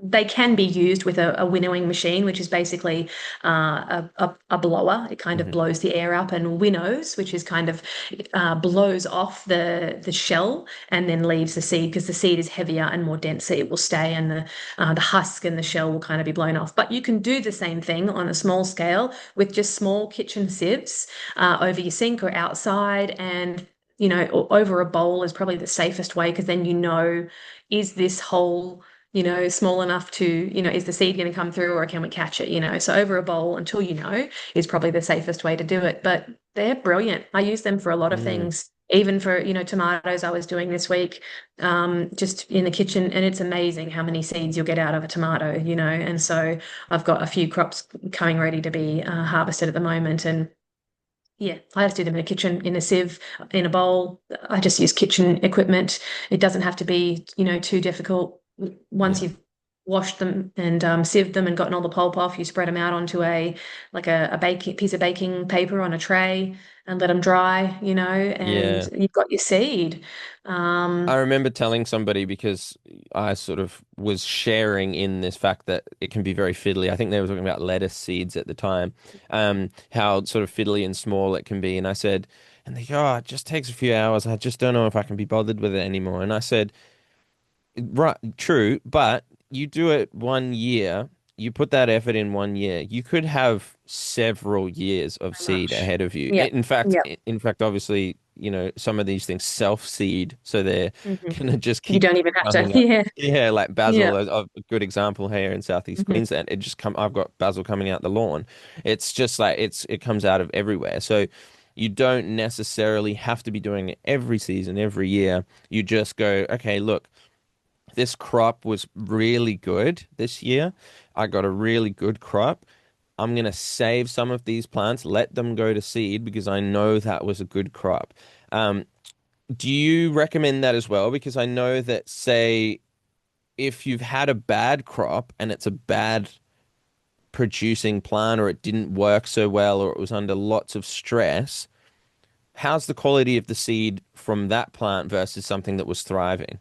they can be used with a winnowing machine, which is basically a blower. It kind of Hmm. blows the air up and winnows, which is kind of blows off the shell and then leaves the seed, because the seed is heavier and more dense, so it will stay, and the husk and the shell will kind of be blown off. But you can do the same thing on a small scale with just small kitchen sieves over your sink or outside, and over a bowl is probably the safest way, because then is this hole small enough to, is the seed going to come through, or can we catch it? So over a bowl until is probably the safest way to do it. But they're brilliant. I use them for a lot of Mm. things. Even for, tomatoes I was doing this week, just in the kitchen, and it's amazing how many seeds you'll get out of a tomato, and so I've got a few crops coming ready to be harvested at the moment. And yeah, I just do them in a kitchen, in a sieve, in a bowl. I just use kitchen equipment. It doesn't have to be, too difficult. Once Yeah. you've washed them and sieved them and gotten all the pulp off. You spread them out onto a baking piece of baking paper on a tray and let them dry, and Yeah. you've got your seed. I Um, remember telling somebody because I sort of was sharing in this fact that it can be very fiddly. I think they were talking about lettuce seeds at the time, how sort of fiddly and small it can be. And I said, and they go, oh, it just takes a few hours. I just don't know if I can be bothered with it anymore. And I said, right, true, but you do it 1 year, you put that effort in 1 year, you could have several years of so seed much. ahead of you. Yep. In fact, Yep. obviously, some of these things self-seed, so they're Hmm. gonna just You keep don't even have to. coming up. Yeah. Yeah, like Yeah. basil, a good example here in Southeast Hmm. Queensland. It just come. I've got basil coming out the lawn. It's just like it comes out of everywhere. So you don't necessarily have to be doing it every season, every year. You just go, okay, look, this crop was really good this year. I got a really good crop. I'm going to save some of these plants, let them go to seed because I know that was a good crop. Um, do you recommend that as well? Because I know that, say, if you've had a bad crop and it's a bad producing plant or it didn't work so well or it was under lots of stress, how's the quality of the seed from that plant versus something that was thriving?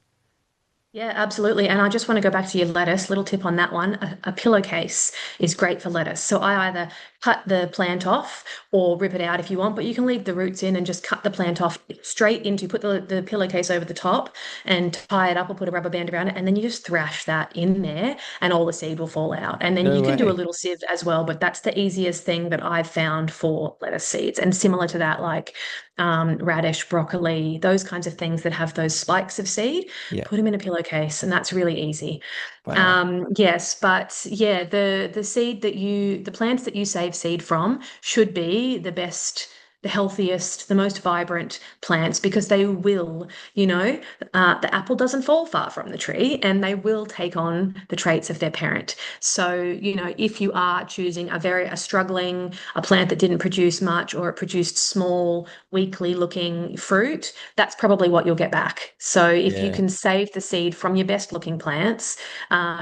Yeah, absolutely. And I just want to go back to your lettuce. Little tip on that one. A pillowcase is great for lettuce. So I either cut the plant off or rip it out if you want, but you can leave the roots in and just cut the plant off straight into, put the pillowcase over the top and tie it up or put a rubber band around it. And then you just thrash that in there and all the seed will fall out. And then No you can do a way. little sieve as well, but that's the easiest thing that I've found for lettuce seeds. And similar to that, like radish, broccoli, those kinds of things that have those spikes of seed, Yeah. put them in a pillowcase, and that's really easy. Wow. Yes, but yeah, the plants that you save seed from should be the best, the healthiest, the most vibrant plants because they will, the apple doesn't fall far from the tree and they will take on the traits of their parent. So, if you are choosing a struggling, a plant that didn't produce much or it produced small, weakly looking fruit, that's probably what you'll get back. So if you Yeah. can save the seed from your best looking plants,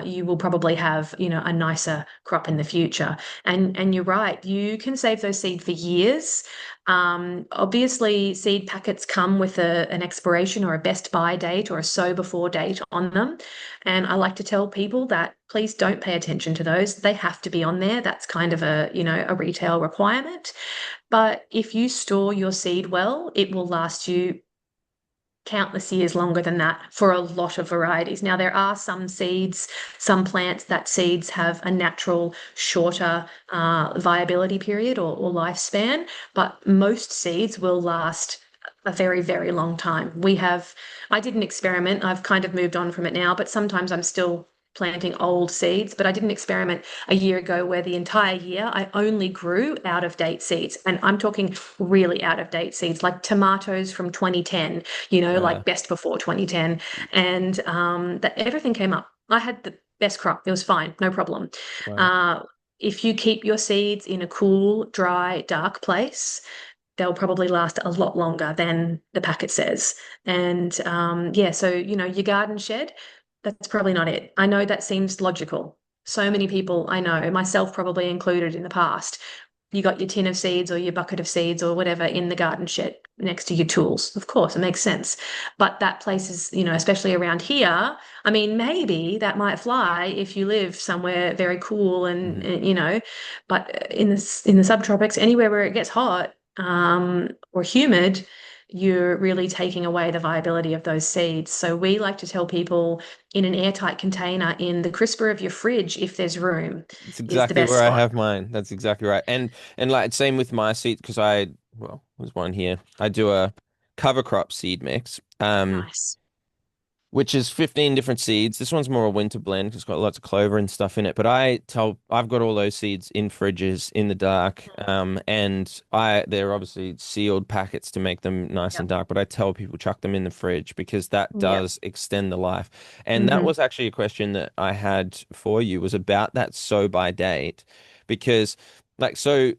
you will probably have, a nicer crop in the future. And you're right, you can save those seed for years. Obviously, seed packets come with an expiration or a best by date or a sow before date on them. And I like to tell people that please don't pay attention to those. They have to be on there. That's kind of a retail requirement. But if you store your seed well, it will last you countless years longer than that for a lot of varieties. Now, there are some seeds, some plants that seeds have a natural shorter viability period or lifespan, but most seeds will last a very, very long time. I did an experiment. I've kind of moved on from it now, but sometimes I'm still planting old seeds. But I did an experiment a year ago where the entire year I only grew out of date seeds. And I'm talking really out of date seeds, like tomatoes from 2010, Uh, like best before 2010. And that everything came up. I had the best crop. It was fine, no problem. wow. Uh, if you keep your seeds in a cool, dry, dark place, they'll probably last a lot longer than the packet says. And yeah, so, your garden shed, that's probably not it. I know that seems logical. So many people I know, myself probably included in the past, you got your tin of seeds or your bucket of seeds or whatever in the garden shed next to your tools. Of course, it makes sense. But that place is, especially around here, I mean, maybe that might fly if you live somewhere very cool Mhm. but in the subtropics, anywhere where it gets hot, or humid, you're really taking away the viability of those seeds. So we like to tell people in an airtight container in the crisper of your fridge, if there's room, It's is the exactly best where I spot. have mine. That's exactly right. And like same with my seeds because there's one here. I do a cover crop seed mix. Nice. Which is 15 different seeds. This one's more a winter blend 'cause it's got lots of clover and stuff in it. But I've got all those seeds in fridges in the dark. And they're obviously sealed packets to make them nice and Yep. dark. But I tell people chuck them in the fridge because that Yep. does extend the life. And that Hmm. was actually a question that I had for you was about that sow by date. Because like so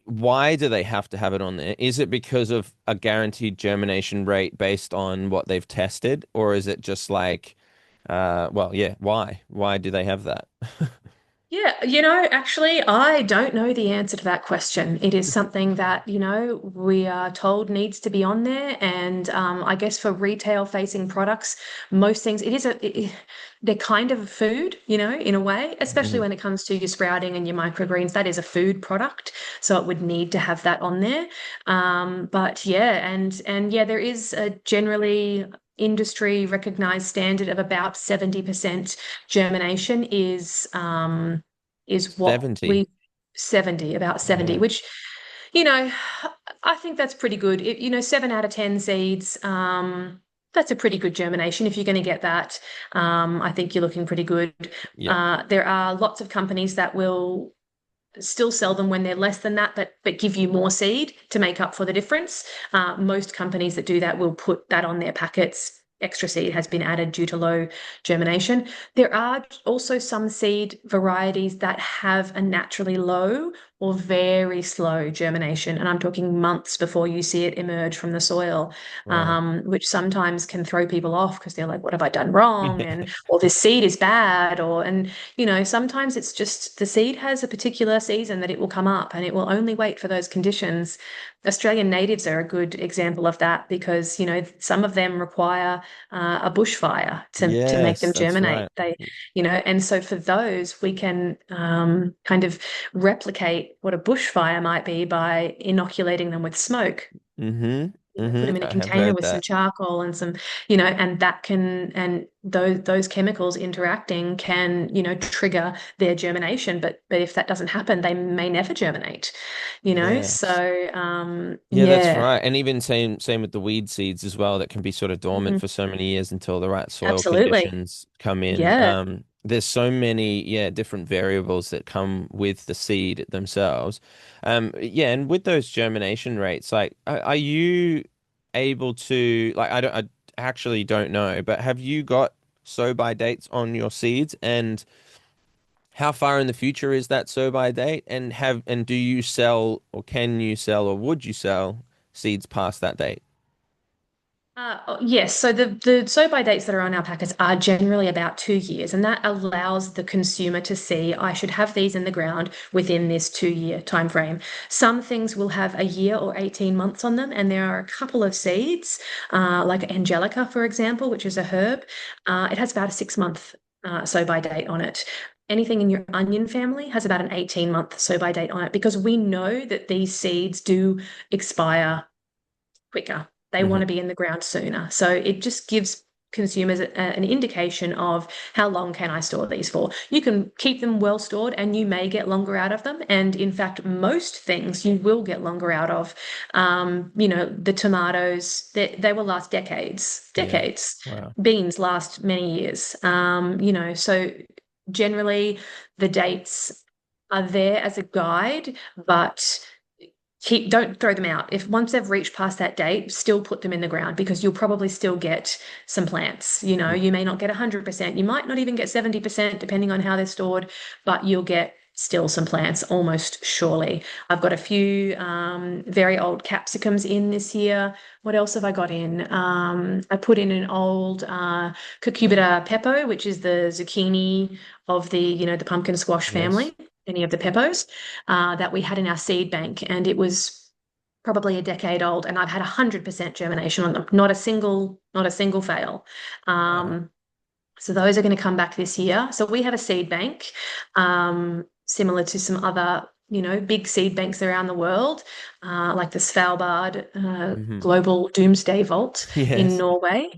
why do they have to have it on there? Is it because of a guaranteed germination rate based on what they've tested, or is it just like Well, yeah, why? Why do they have that? Yeah, actually, I don't know the answer to that question. It is something that, we are told needs to be on there. And I guess for retail facing products, most things, they're kind of food, in a way, especially Mhm. when it comes to your sprouting and your microgreens. That is a food product. So it would need to have that on there. But yeah, and yeah, there is a generally industry recognized standard of about 70% germination is what 70. we 70 about 70, Yeah. which you know I think that's pretty good. 7 out of 10 seeds, that's a pretty good germination if you're going to get that. I think you're looking pretty good. Yep. There are lots of companies that will still sell them when they're less than that, but give you more seed to make up for the difference. Most companies that do that will put that on their packets. Extra seed has been added due to low germination. There are also some seed varieties that have a naturally low or very slow germination, and I'm talking months before you see it emerge from the soil, Wow. which sometimes can throw people off because they're like, "What have I done wrong?" and or this seed is bad, and sometimes it's just the seed has a particular season that it will come up and it will only wait for those conditions. Australian natives are a good example of that because, some of them require a bushfire to make Yes, them that's germinate. right. And so for those, we can kind of replicate what a bushfire might be by inoculating them with smoke. Mm-hmm. Put Mm-hmm. them in a I have container heard with some that. charcoal and some, and that can, and those chemicals interacting can, trigger their germination. But if that doesn't happen, they may never germinate, Yes. So, Yeah, that's yeah, right. And even same with the weed seeds as well, that can be sort of dormant mhm, for so many years until the right soil absolutely. conditions come in. Yeah. There's so many, yeah, different variables that come with the seed themselves. Yeah, and with those germination rates, like, are you able to, like, I actually don't know, but have you got sow by dates on your seeds? And how far in the future is that so by date? And do you sell, or can you sell, or would you sell seeds past that date? Yes, so the sow by dates that are on our packets are generally about 2 years, and that allows the consumer to see I should have these in the ground within this 2 year time frame. Some things will have a year or 18 months on them, and there are a couple of seeds, like Angelica, for example, which is a herb. It has about a 6 month sow by date on it. Anything in your onion family has about an 18-month sow by date on it because we know that these seeds do expire quicker. They want Hmm. to be in the ground sooner. So it just gives consumers an indication of how long can I store these for. You can keep them well stored and you may get longer out of them. And in fact, most things you will get longer out of. The tomatoes, they will last decades, Yeah. decades. Wow. Beans last many years. So generally the dates are there as a guide, but don't throw them out. If once they've reached past that date, still put them in the ground because you'll probably still get some plants. Mm. You may not get 100%. You might not even get 70%, depending on how they're stored, but you'll get still some plants almost surely. I've got a few very old capsicums in this year. What else have I got in? I put in an old cucurbita pepo, which is the zucchini of the pumpkin squash Yes. family, any of the peppos that we had in our seed bank, and it was probably a decade old, and I've had 100% germination on them. Not a single fail. Wow. Um, so those are going to come back this year. So we have a seed bank, similar to some other, big seed banks around the world, like the Svalbard Hmm. Global Doomsday Vault in Yes. Norway,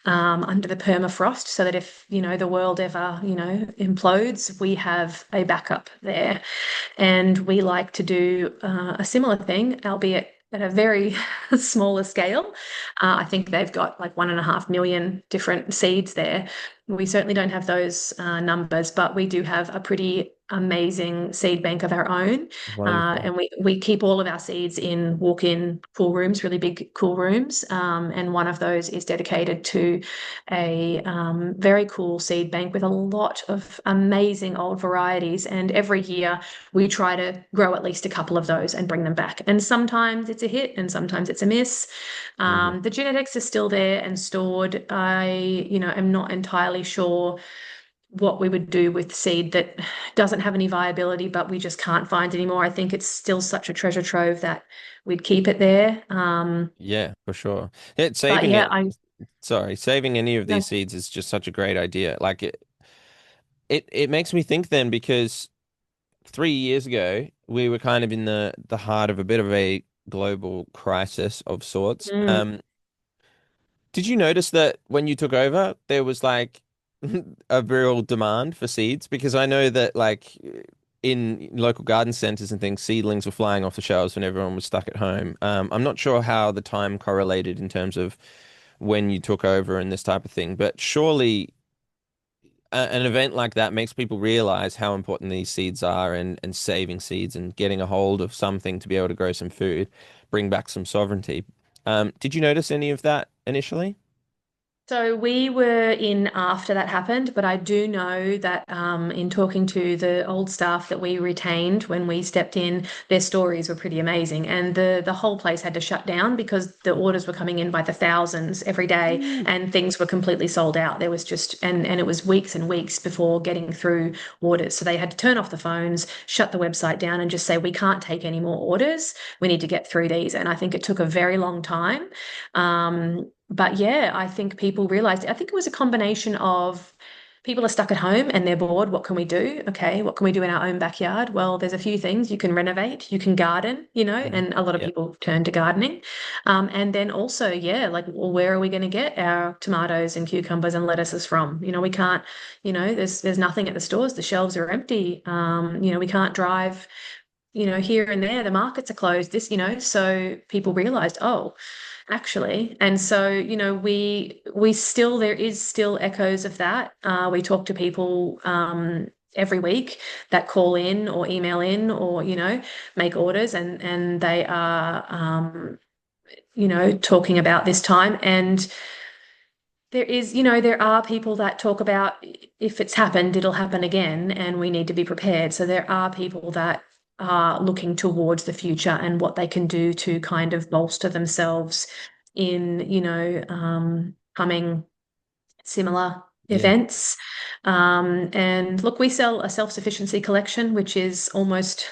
under the permafrost, so that if, the world ever, implodes, we have a backup there. And we like to do a similar thing, albeit at a very smaller scale. I think they've got like 1.5 million different seeds there. We certainly don't have those numbers, but we do have a pretty amazing seed bank of our own. Wonderful. And we keep all of our seeds in walk-in cool rooms, really big cool rooms. And one of those is dedicated to a very cool seed bank with a lot of amazing old varieties. And every year we try to grow at least a couple of those and bring them back. And sometimes it's a hit and sometimes it's a miss. Hmm. The genetics are still there and stored. Am not entirely sure what we would do with seed that doesn't have any viability, but we just can't find anymore. I think it's still such a treasure trove that we'd keep it there. Yeah, for sure. Yeah, But saving yeah, it, sorry, saving any of no, these seeds is just such a great idea. Like it makes me think then because 3 years ago we were kind of in the heart of a bit of a global crisis of sorts. mm, Did you notice that when you took over, there was like a real demand for seeds? Because I know that like in local garden centers and things, seedlings were flying off the shelves when everyone was stuck at home. I'm not sure how the time correlated in terms of when you took over and this type of thing, but surely an event like that makes people realize how important these seeds are and saving seeds and getting a hold of something to be able to grow some food, bring back some sovereignty. Did you notice any of that initially? so we were in after that happened, but I do know that in talking to the old staff that we retained when we stepped in, their stories were pretty amazing, and the whole place had to shut down because the orders were coming in by the thousands every day, Mm. and things were completely sold out. There was just and it was weeks and weeks before getting through orders, so they had to turn off the phones, shut the website down, and just say we can't take any more orders. We need to get through these, and I think it took a very long time. But yeah, I think people realized, I think it was a combination of people are stuck at home and they're bored. What can we do? Okay, what can we do in our own backyard? Well, there's a few things. You can renovate, you can garden, Mhm. and a lot of Yeah. people turn to gardening. And then also, yeah, like, well, where are we going to get our tomatoes and cucumbers and lettuces from? We can't, there's nothing at the stores. The shelves are empty. We can't drive, here and there. The markets are closed. So people realized, oh, actually. And so, we still, there is still echoes of that. We talk to people every week that call in or email in or, make orders, and they are, talking about this time. And there are people that talk about if it's happened, it'll happen again, and we need to be prepared. So there are people that are looking towards the future and what they can do to kind of bolster themselves in, coming similar Yeah. events. And look, we sell a self-sufficiency collection, which is almost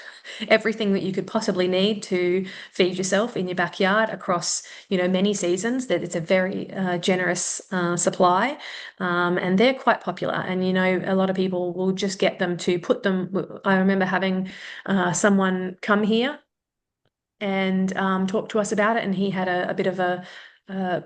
everything that you could possibly need to feed yourself in your backyard across, many seasons. That it's a very generous supply, and they're quite popular. And a lot of people will just get them to put them. I remember having someone come here and talked to us about it. And he had a bit of a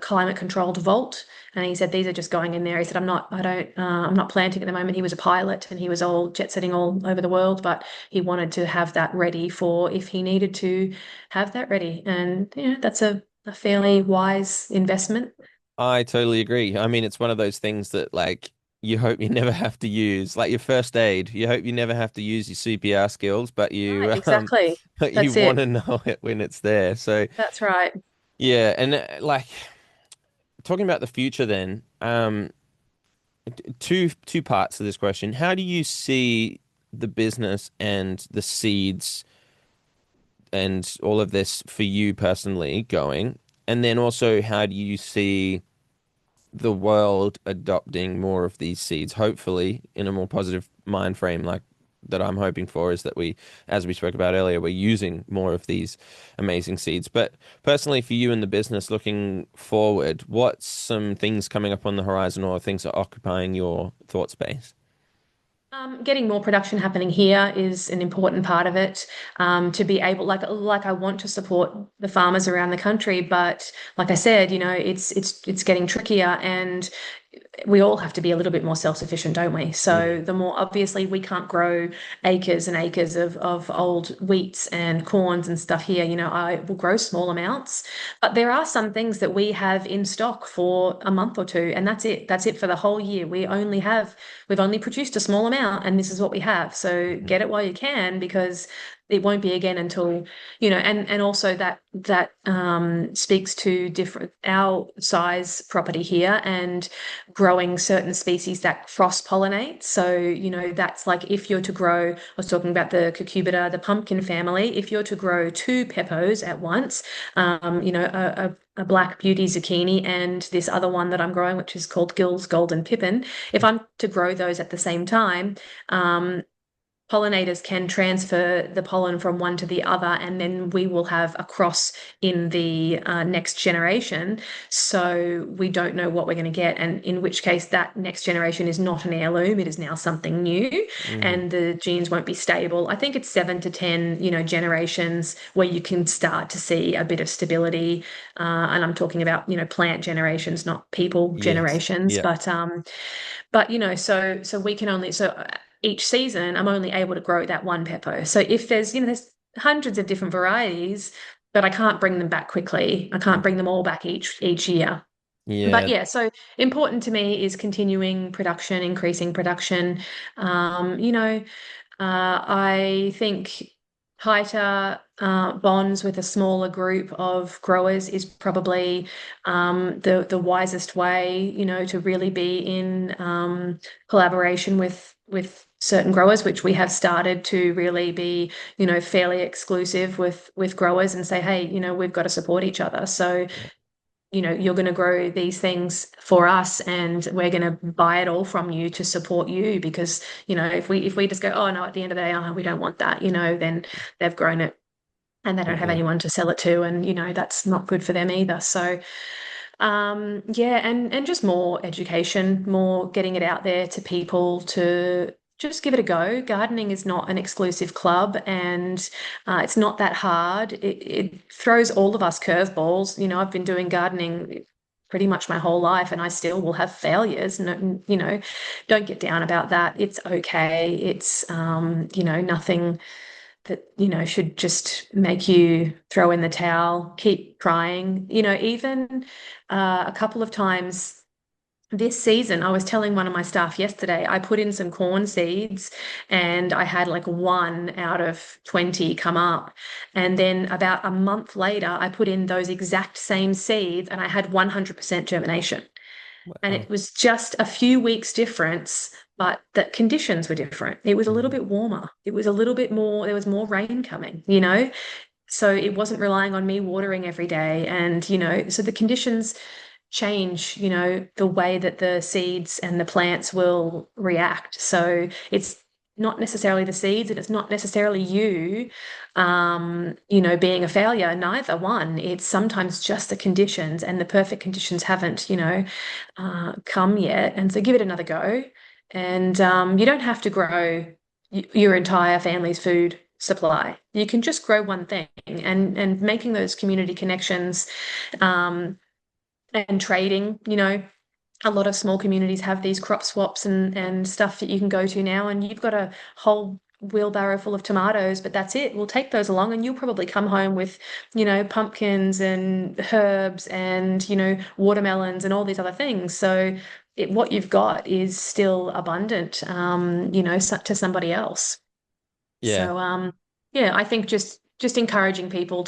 climate controlled vault. And he said, these are just going in there. He said, I'm not planting at the moment. He was a pilot and he was all jet setting all over the world, but he wanted to have that ready for if he needed to have that ready. And, that's a fairly wise investment. I totally agree. I mean, it's one of those things that like you hope you never have to use, like your first aid. You hope you never have to use your CPR skills, but Right, you exactly. but you That's want it. to know it when it's there. So That's right. yeah, and like talking about the future then, two parts to this question. How do you see the business and the seeds and all of this for you personally going? And then also, how do you see the world adopting more of these seeds, hopefully in a more positive mind frame, like that I'm hoping for is that we, as we spoke about earlier, we're using more of these amazing seeds. But personally, for you in the business looking forward, what's some things coming up on the horizon or things that are occupying your thought space? Getting more production happening here is an important part of it. To be able, like I want to support the farmers around the country, but like I said, it's getting trickier, and we all have to be a little bit more self-sufficient, don't we? Mm. So the more, obviously, we can't grow acres and acres of old wheats and corns and stuff here. I will grow small amounts, but there are some things that we have in stock for a month or two, and that's it. That's it for the whole year. We've only produced a small amount, and this is what we have. So Mhm. get it while you can, because it won't be again until, and also that speaks to different our size property here, and growing certain species that cross-pollinate. So, that's like, if you're to grow, I was talking about the cucurbita, the pumpkin family, if you're to grow two peppers at once, a black beauty zucchini and this other one that I'm growing, which is called Gill's Golden Pippin, if I'm to grow those at the same time, um, pollinators can transfer the pollen from one to the other, and then we will have a cross in the next generation. So we don't know what we're going to get, and in which case that next generation is not an heirloom; it is now something new, Mhm. and the genes won't be stable. I think it's 7 to 10, generations where you can start to see a bit of stability, and I'm talking about plant generations, not people Yes. generations, Yeah. but so we can only each season I'm only able to grow that one pepper. So if there's hundreds of different varieties, but I can't bring them back quickly. I can't bring Mhm. them all back each year. But Yeah. yeah, so important to me is continuing production, increasing production. I think tighter bonds with a smaller group of growers is probably the wisest way, to really be in collaboration with certain growers, which we have started to really be, fairly exclusive with growers, and say, hey, we've got to support each other. So Yeah. you're going to grow these things for us, and we're going to buy it all from you to support you, because if we just go, oh no, at the end of the day, oh, we don't want that, then they've grown it and they don't have Yeah. anyone to sell it to, and that's not good for them either. So yeah, and just more education, more getting it out there to people to just give it a go. Gardening is not an exclusive club, and it's not that hard. It throws all of us curveballs. I've been doing gardening pretty much my whole life, and I still will have failures. And don't get down about that. It's okay. It's nothing that should just make you throw in the towel. Keep trying. Even a couple of times this season, I was telling one of my staff yesterday, I put in some corn seeds and I had like 1 out of 20 come up. And then about a month later, I put in those exact same seeds and I had 100% germination. And Wow. it was just a few weeks difference, but the conditions were different. It was a little Mhm. bit warmer. It was a little bit more, there was more rain coming. So it wasn't relying on me watering every day. And, so the conditions change, the way that the seeds and the plants will react. So it's not necessarily the seeds and it's not necessarily you, being a failure, neither one. It's sometimes just the conditions, and the perfect conditions haven't, come yet. And so give it another go. And you don't have to grow your entire family's food supply. You can just grow one thing, and making those community connections, um, and trading. A lot of small communities have these crop swaps and stuff that you can go to now, and you've got a whole wheelbarrow full of tomatoes, but that's it. We'll take those along, and you'll probably come home with, pumpkins and herbs and, watermelons and all these other things. So what you've got is still abundant, to somebody else. Yeah. So yeah, I think just encouraging people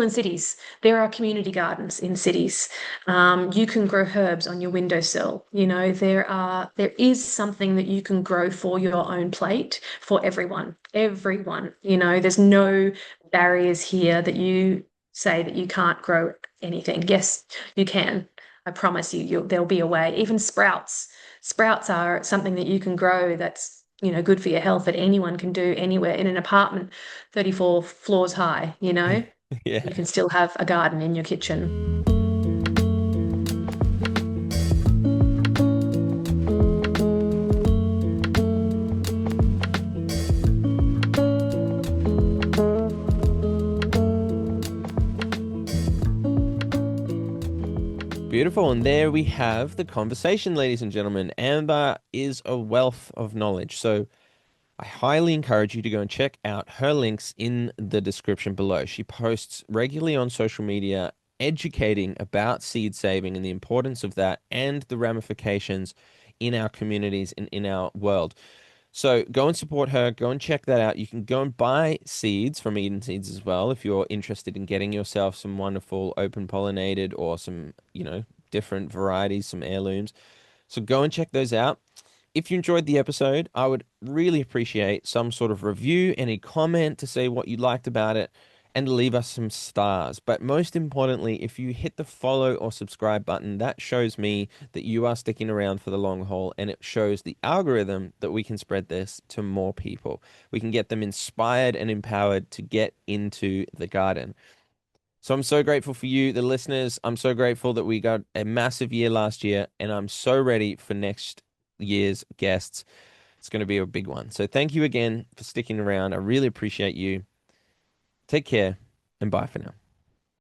in cities. There are community gardens in cities. You can grow herbs on your windowsill. There is something that you can grow for your own plate for everyone. Everyone. There's no barriers here that you say that you can't grow anything. Yes, you can. I promise you, there'll be a way. Even sprouts. Sprouts are something that you can grow that's, good for your health, that anyone can do anywhere in an apartment 34 floors high. You Yeah. can still have a garden in your kitchen. Beautiful. And there we have the conversation, ladies and gentlemen. Amber is a wealth of knowledge. So I highly encourage you to go and check out her links in the description below. She posts regularly on social media, educating about seed saving and the importance of that and the ramifications in our communities and in our world. So go and support her. Go and check that out. You can go and buy seeds from Eden Seeds as well if you're interested in getting yourself some wonderful open pollinated or some, different varieties, some heirlooms. So go and check those out. If you enjoyed the episode, I would really appreciate some sort of review, any comment to say what you liked about it, and leave us some stars. But most importantly, if you hit the follow or subscribe button, that shows me that you are sticking around for the long haul, and it shows the algorithm that we can spread this to more people. We can get them inspired and empowered to get into the garden. So I'm so grateful for you, the listeners. I'm so grateful that we got a massive year last year, and I'm so ready for next year's guests. It's going to be a big one. So thank you again for sticking around. I really appreciate you. Take care and bye for now.